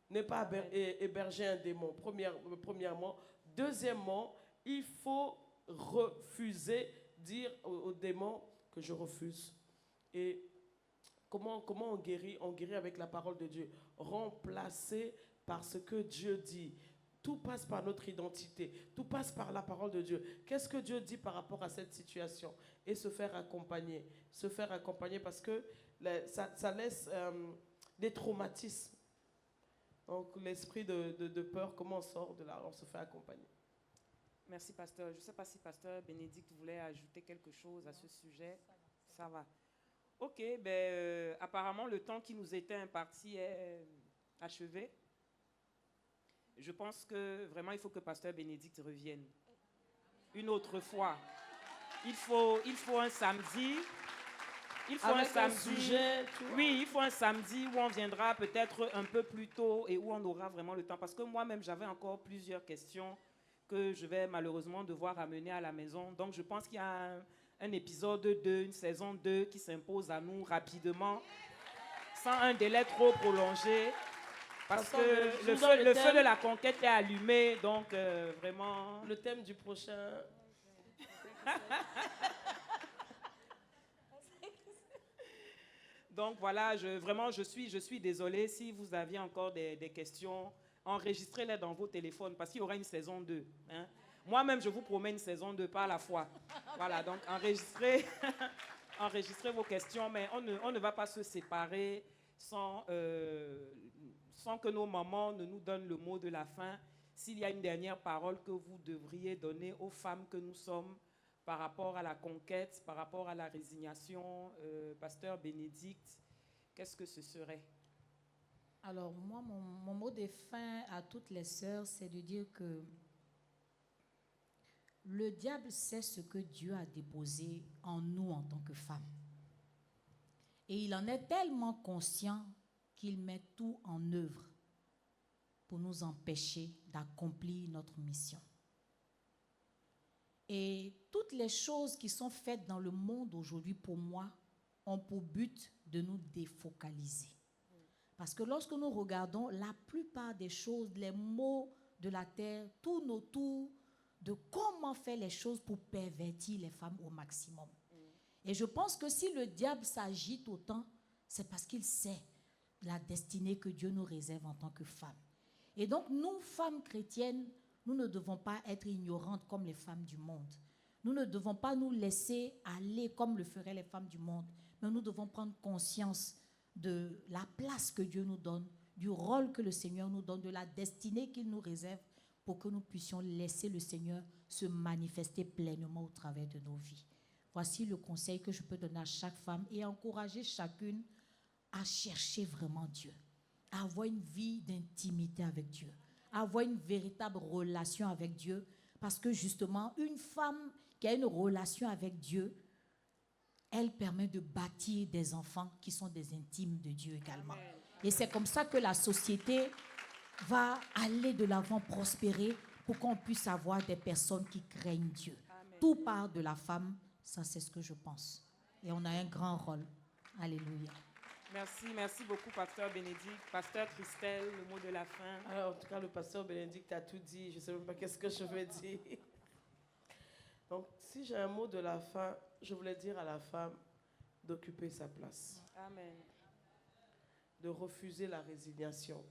Ne pas héberger un démon, premièrement. Deuxièmement, il faut refuser, dire au démon que je refuse. Et comment on guérit? On guérit avec la parole de Dieu. Remplacer par ce que Dieu dit. Tout passe par notre identité. Tout passe par la parole de Dieu. Qu'est-ce que Dieu dit par rapport à cette situation? Et se faire accompagner. Se faire accompagner parce que ça laisse des traumatismes. Donc l'esprit de peur, comment on sort de là? On se fait accompagner. Merci, pasteur. Je ne sais pas si pasteur Bénédicte voulait ajouter quelque chose à ce sujet. Ça va. Ok, apparemment le temps qui nous était imparti est achevé. Je pense que vraiment il faut que pasteur Bénédicte revienne une autre fois. Il faut un samedi. Il faut avec un samedi. Sujet, oui, il faut un samedi où on viendra peut-être un peu plus tôt et où on aura vraiment le temps. Parce que moi-même, j'avais encore plusieurs questions que je vais malheureusement devoir amener à la maison. Donc, je pense qu'il y a un épisode 2, une saison 2 qui s'impose à nous rapidement, sans un délai trop prolongé. Parce que le feu de la conquête est allumé. Donc, vraiment... Le thème du prochain... Donc voilà, je suis désolée. Si vous aviez encore des questions, enregistrez-les dans vos téléphones parce qu'il y aura une saison 2. Hein. Moi-même, je vous promets une saison 2, pas à la fois. Voilà, donc enregistrez vos questions, mais on ne va pas se séparer sans que nos mamans ne nous donnent le mot de la fin. S'il y a une dernière parole que vous devriez donner aux femmes que nous sommes, par rapport à la conquête, par rapport à la résignation, pasteur Bénédicte, qu'est-ce que ce serait? Alors, moi, mon mot de fin à toutes les sœurs, c'est de dire que le diable sait ce que Dieu a déposé en nous en tant que femmes. Et il en est tellement conscient qu'il met tout en œuvre pour nous empêcher d'accomplir notre mission. Et toutes les choses qui sont faites dans le monde aujourd'hui, pour moi, ont pour but de nous défocaliser. Parce que lorsque nous regardons la plupart des choses, les maux de la terre tournent autour de comment faire les choses pour pervertir les femmes au maximum. Et je pense que si le diable s'agite autant, c'est parce qu'il sait la destinée que Dieu nous réserve en tant que femmes. Et donc, nous, femmes chrétiennes, nous ne devons pas être ignorantes comme les femmes du monde. Nous ne devons pas nous laisser aller comme le feraient les femmes du monde. Mais nous devons prendre conscience de la place que Dieu nous donne, du rôle que le Seigneur nous donne, de la destinée qu'il nous réserve pour que nous puissions laisser le Seigneur se manifester pleinement au travers de nos vies. Voici le conseil que je peux donner à chaque femme et encourager chacune à chercher vraiment Dieu, à avoir une vie d'intimité avec Dieu, avoir une véritable relation avec Dieu, parce que justement, une femme qui a une relation avec Dieu, elle permet de bâtir des enfants qui sont des intimes de Dieu également. Et c'est comme ça que la société va aller de l'avant, prospérer, pour qu'on puisse avoir des personnes qui craignent Dieu. Amen. Tout part de la femme, ça c'est ce que je pense. Et on a un grand rôle. Alléluia. Merci beaucoup, pasteur Bénédicte. Pasteur Christelle, le mot de la fin. Alors, en tout cas, le pasteur Bénédicte a tout dit. Je ne sais même pas qu'est-ce que je vais dire. Donc, si j'ai un mot de la fin, je voulais dire à la femme d'occuper sa place, Amen. de refuser la résignation,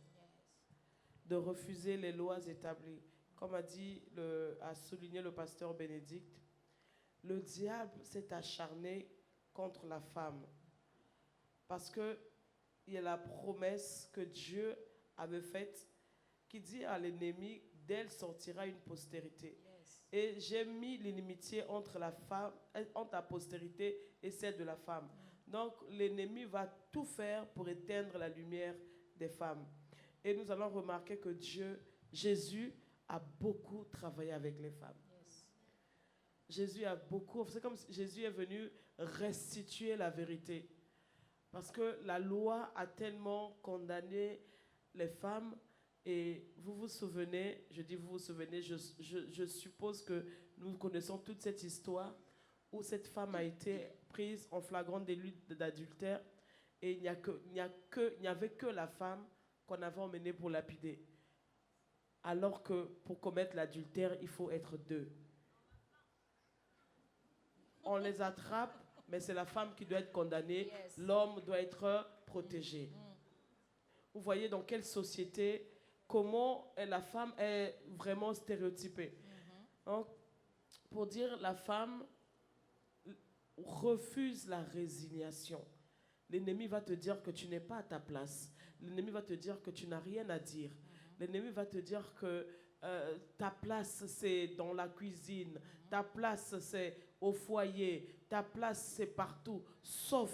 de refuser les lois établies. Comme a souligné le pasteur Bénédicte, le diable s'est acharné contre la femme parce qu'il y a la promesse que Dieu avait faite qui dit à l'ennemi, d'elle sortira une postérité. Et j'ai mis l'inimitié entre la femme, entre la postérité et celle de la femme. Donc l'ennemi va tout faire pour éteindre la lumière des femmes. Et nous allons remarquer que Jésus a beaucoup travaillé avec les femmes. Jésus a beaucoup, c'est comme si Jésus est venu restituer la vérité. Parce que la loi a tellement condamné les femmes. Et vous vous souvenez, je dis vous vous souvenez, je suppose que nous connaissons toute cette histoire où cette femme a été prise en flagrant délit d'adultère et il n'y avait que la femme qu'on avait emmenée pour lapider. Alors que pour commettre l'adultère, il faut être deux. On les attrape, mais c'est la femme qui doit être condamnée, l'homme doit être protégé. Vous voyez dans quelle société, comment la femme est vraiment stéréotypée. Donc, pour dire la femme refuse la résignation. L'ennemi va te dire que tu n'es pas à ta place. L'ennemi va te dire que tu n'as rien à dire. L'ennemi va te dire que ta place c'est dans la cuisine, ta place c'est au foyer, ta place c'est partout, sauf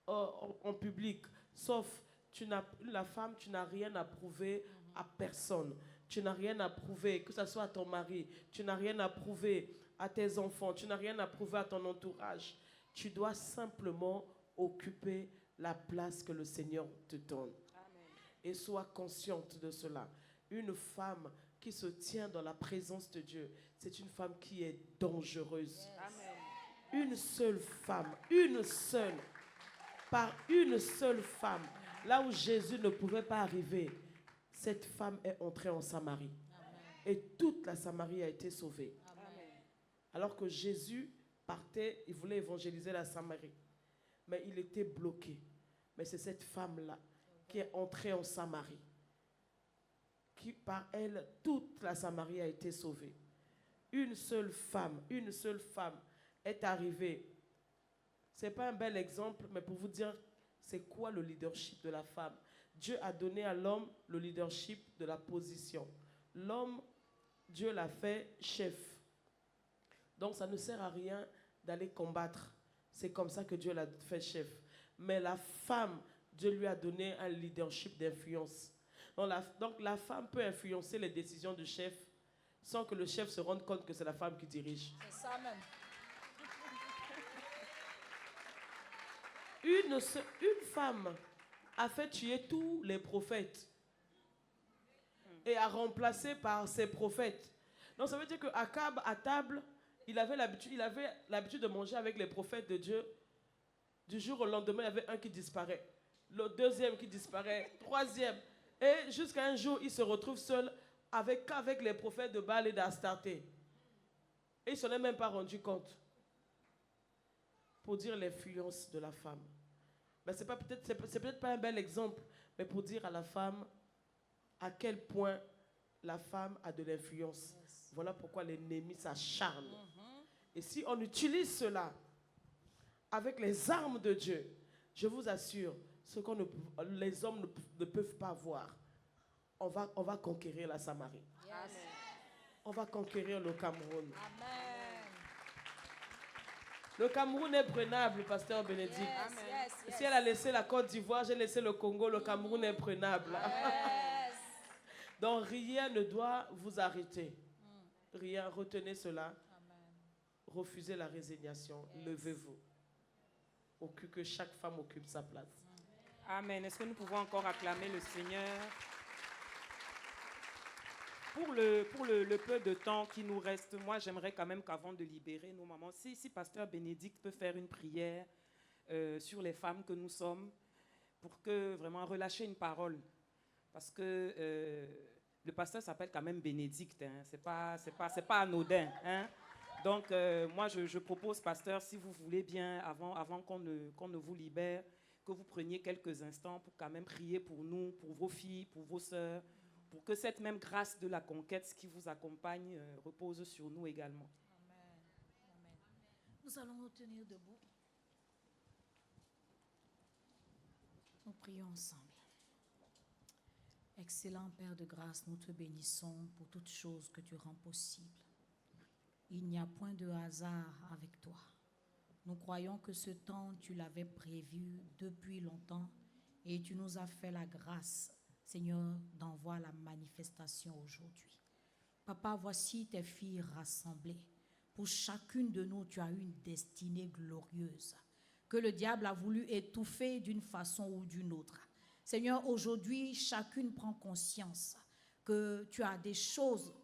en public, sauf la femme, tu n'as rien à prouver à personne. Tu n'as rien à prouver, que ce soit à ton mari, tu n'as rien à prouver à tes enfants, tu n'as rien à prouver à ton entourage. Tu dois simplement occuper la place que le Seigneur te donne. Amen. Et sois consciente de cela. Une femme qui se tient dans la présence de Dieu, c'est une femme qui est dangereuse. Amen. Une seule femme, par une seule femme, là où Jésus ne pouvait pas arriver, cette femme est entrée en Samarie. Amen. Et toute la Samarie a été sauvée. Amen. Alors que Jésus partait, il voulait évangéliser la Samarie. Mais il était bloqué. Mais c'est cette femme-là qui est entrée en Samarie. Qui, par elle, toute la Samarie a été sauvée. Une seule femme est arrivée. Ce n'est pas un bel exemple, mais pour vous dire, c'est quoi le leadership de la femme. Dieu a donné à l'homme le leadership de la position. L'homme, Dieu l'a fait chef. Donc ça ne sert à rien d'aller combattre. C'est comme ça que Dieu l'a fait chef. Mais la femme, Dieu lui a donné un leadership d'influence. Donc la femme peut influencer les décisions du chef sans que le chef se rende compte que c'est la femme qui dirige. C'est ça même. Une femme a fait tuer tous les prophètes et a remplacé par ses prophètes. Donc ça veut dire qu'Akab, à table, il avait l'habitude de manger avec les prophètes de Dieu. Du jour au lendemain, il y avait un qui disparaît. Le deuxième qui disparaît. Troisième. Et jusqu'à un jour, il se retrouve seul avec les prophètes de Baal et d'Astarté. Et il ne s'en est même pas rendu compte. Pour dire l'influence de la femme. Mais c'est peut-être pas un bel exemple, mais pour dire à la femme à quel point la femme a de l'influence. Yes. Voilà pourquoi l'ennemi s'acharne. Et si on utilise cela avec les armes de Dieu, je vous assure, ce que les hommes ne peuvent pas voir, on va conquérir la Samarie. Yes. On va conquérir le Cameroun. Amen. Le Cameroun est prenable, pasteur Bénédicte. Yes. Si elle a laissé la Côte d'Ivoire, j'ai laissé le Congo, le Cameroun est prenable. Yes. Donc rien ne doit vous arrêter. Rien, retenez cela. Amen. Refusez la résignation. Yes. Levez-vous. Que chaque femme occupe sa place. Amen. Est-ce que nous pouvons encore acclamer le Seigneur? Pour le peu de temps qui nous reste, moi j'aimerais quand même qu'avant de libérer nos mamans, si pasteur Bénédicte peut faire une prière sur les femmes que nous sommes, pour que vraiment relâcher une parole. Parce que le pasteur s'appelle quand même Bénédicte, hein, c'est pas anodin. Hein. Donc, moi, je propose, pasteur, si vous voulez bien, avant qu'on ne vous libère, que vous preniez quelques instants pour quand même prier pour nous, pour vos filles, pour vos sœurs, pour que cette même grâce de la conquête qui vous accompagne repose sur nous également. Amen. Amen. Nous allons nous tenir debout. Nous prions ensemble. Excellent Père de grâce, nous te bénissons pour toutes choses que tu rends possibles. Il n'y a point de hasard avec toi. Nous croyons que ce temps, tu l'avais prévu depuis longtemps et tu nous as fait la grâce, Seigneur, d'en voir la manifestation aujourd'hui. Papa, voici tes filles rassemblées. Pour chacune de nous, tu as une destinée glorieuse que le diable a voulu étouffer d'une façon ou d'une autre. Seigneur, aujourd'hui, chacune prend conscience que tu as des choses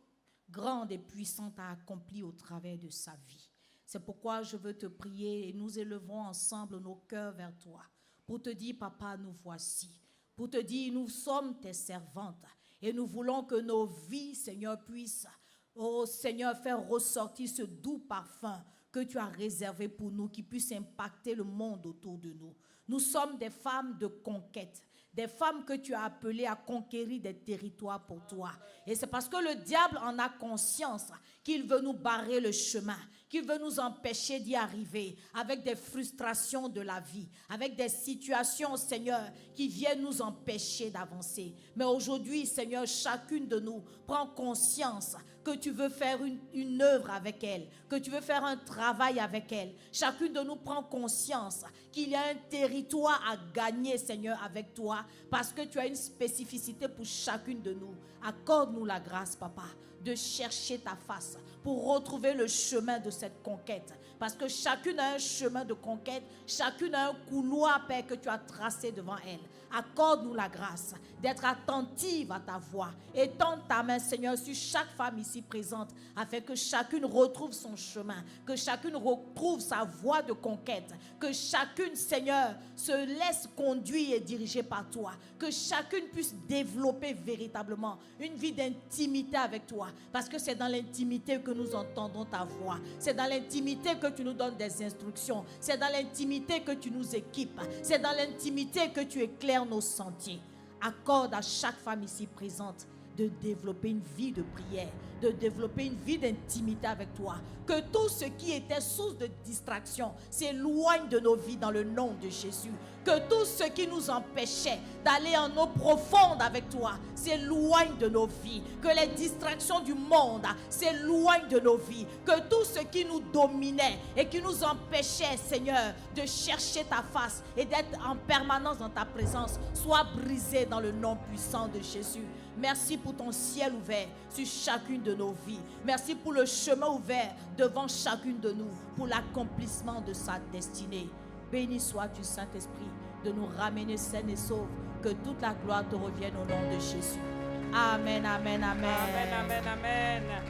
grandes et puissantes à accomplir au travers de sa vie. C'est pourquoi je veux te prier et nous élevons ensemble nos cœurs vers toi pour te dire, papa, nous voici. Pour te dire, nous sommes tes servantes et nous voulons que nos vies, Seigneur, puissent, oh Seigneur, faire ressortir ce doux parfum que tu as réservé pour nous, qui puisse impacter le monde autour de nous. Nous sommes des femmes de conquête. Des femmes que tu as appelées à conquérir des territoires pour toi. Et c'est parce que le diable en a conscience qu'il veut nous barrer le chemin, qu'il veut nous empêcher d'y arriver avec des frustrations de la vie, avec des situations, Seigneur, qui viennent nous empêcher d'avancer. Mais aujourd'hui, Seigneur, chacune de nous prend conscience que tu veux faire une œuvre avec elle, que tu veux faire un travail avec elle. Chacune de nous prend conscience qu'il y a un territoire à gagner, Seigneur, avec toi, parce que tu as une spécificité pour chacune de nous. Accorde-nous la grâce, Papa, de chercher ta face pour retrouver le chemin de cette conquête. Parce que chacune a un chemin de conquête, chacune a un couloir, Père, que tu as tracé devant elle. Accorde-nous la grâce d'être attentive à ta voix. Étends ta main, Seigneur, sur chaque femme ici présente, afin que chacune retrouve son chemin, que chacune retrouve sa voie de conquête, que chacune, Seigneur, se laisse conduire et diriger par toi, que chacune puisse développer véritablement une vie d'intimité avec toi, parce que c'est dans l'intimité que nous entendons ta voix, c'est dans l'intimité que tu nous donnes des instructions, c'est dans l'intimité que tu nous équipes, c'est dans l'intimité que tu éclaires nos sentiers. Accorde à chaque femme ici présente de développer une vie de prière, de développer une vie d'intimité avec toi. Que tout ce qui était source de distraction s'éloigne de nos vies dans le nom de Jésus. Que tout ce qui nous empêchait d'aller en eau profonde avec toi s'éloigne de nos vies. Que les distractions du monde s'éloignent de nos vies. Que tout ce qui nous dominait et qui nous empêchait, Seigneur, de chercher ta face et d'être en permanence dans ta présence soit brisé dans le nom puissant de Jésus. Merci pour ton ciel ouvert sur chacune de nos vies. Merci pour le chemin ouvert devant chacune de nous pour l'accomplissement de sa destinée. Béni sois-tu, Saint-Esprit, de nous ramener sains et saufs. Que toute la gloire te revienne au nom de Jésus. Amen, amen, amen. Amen, amen, amen.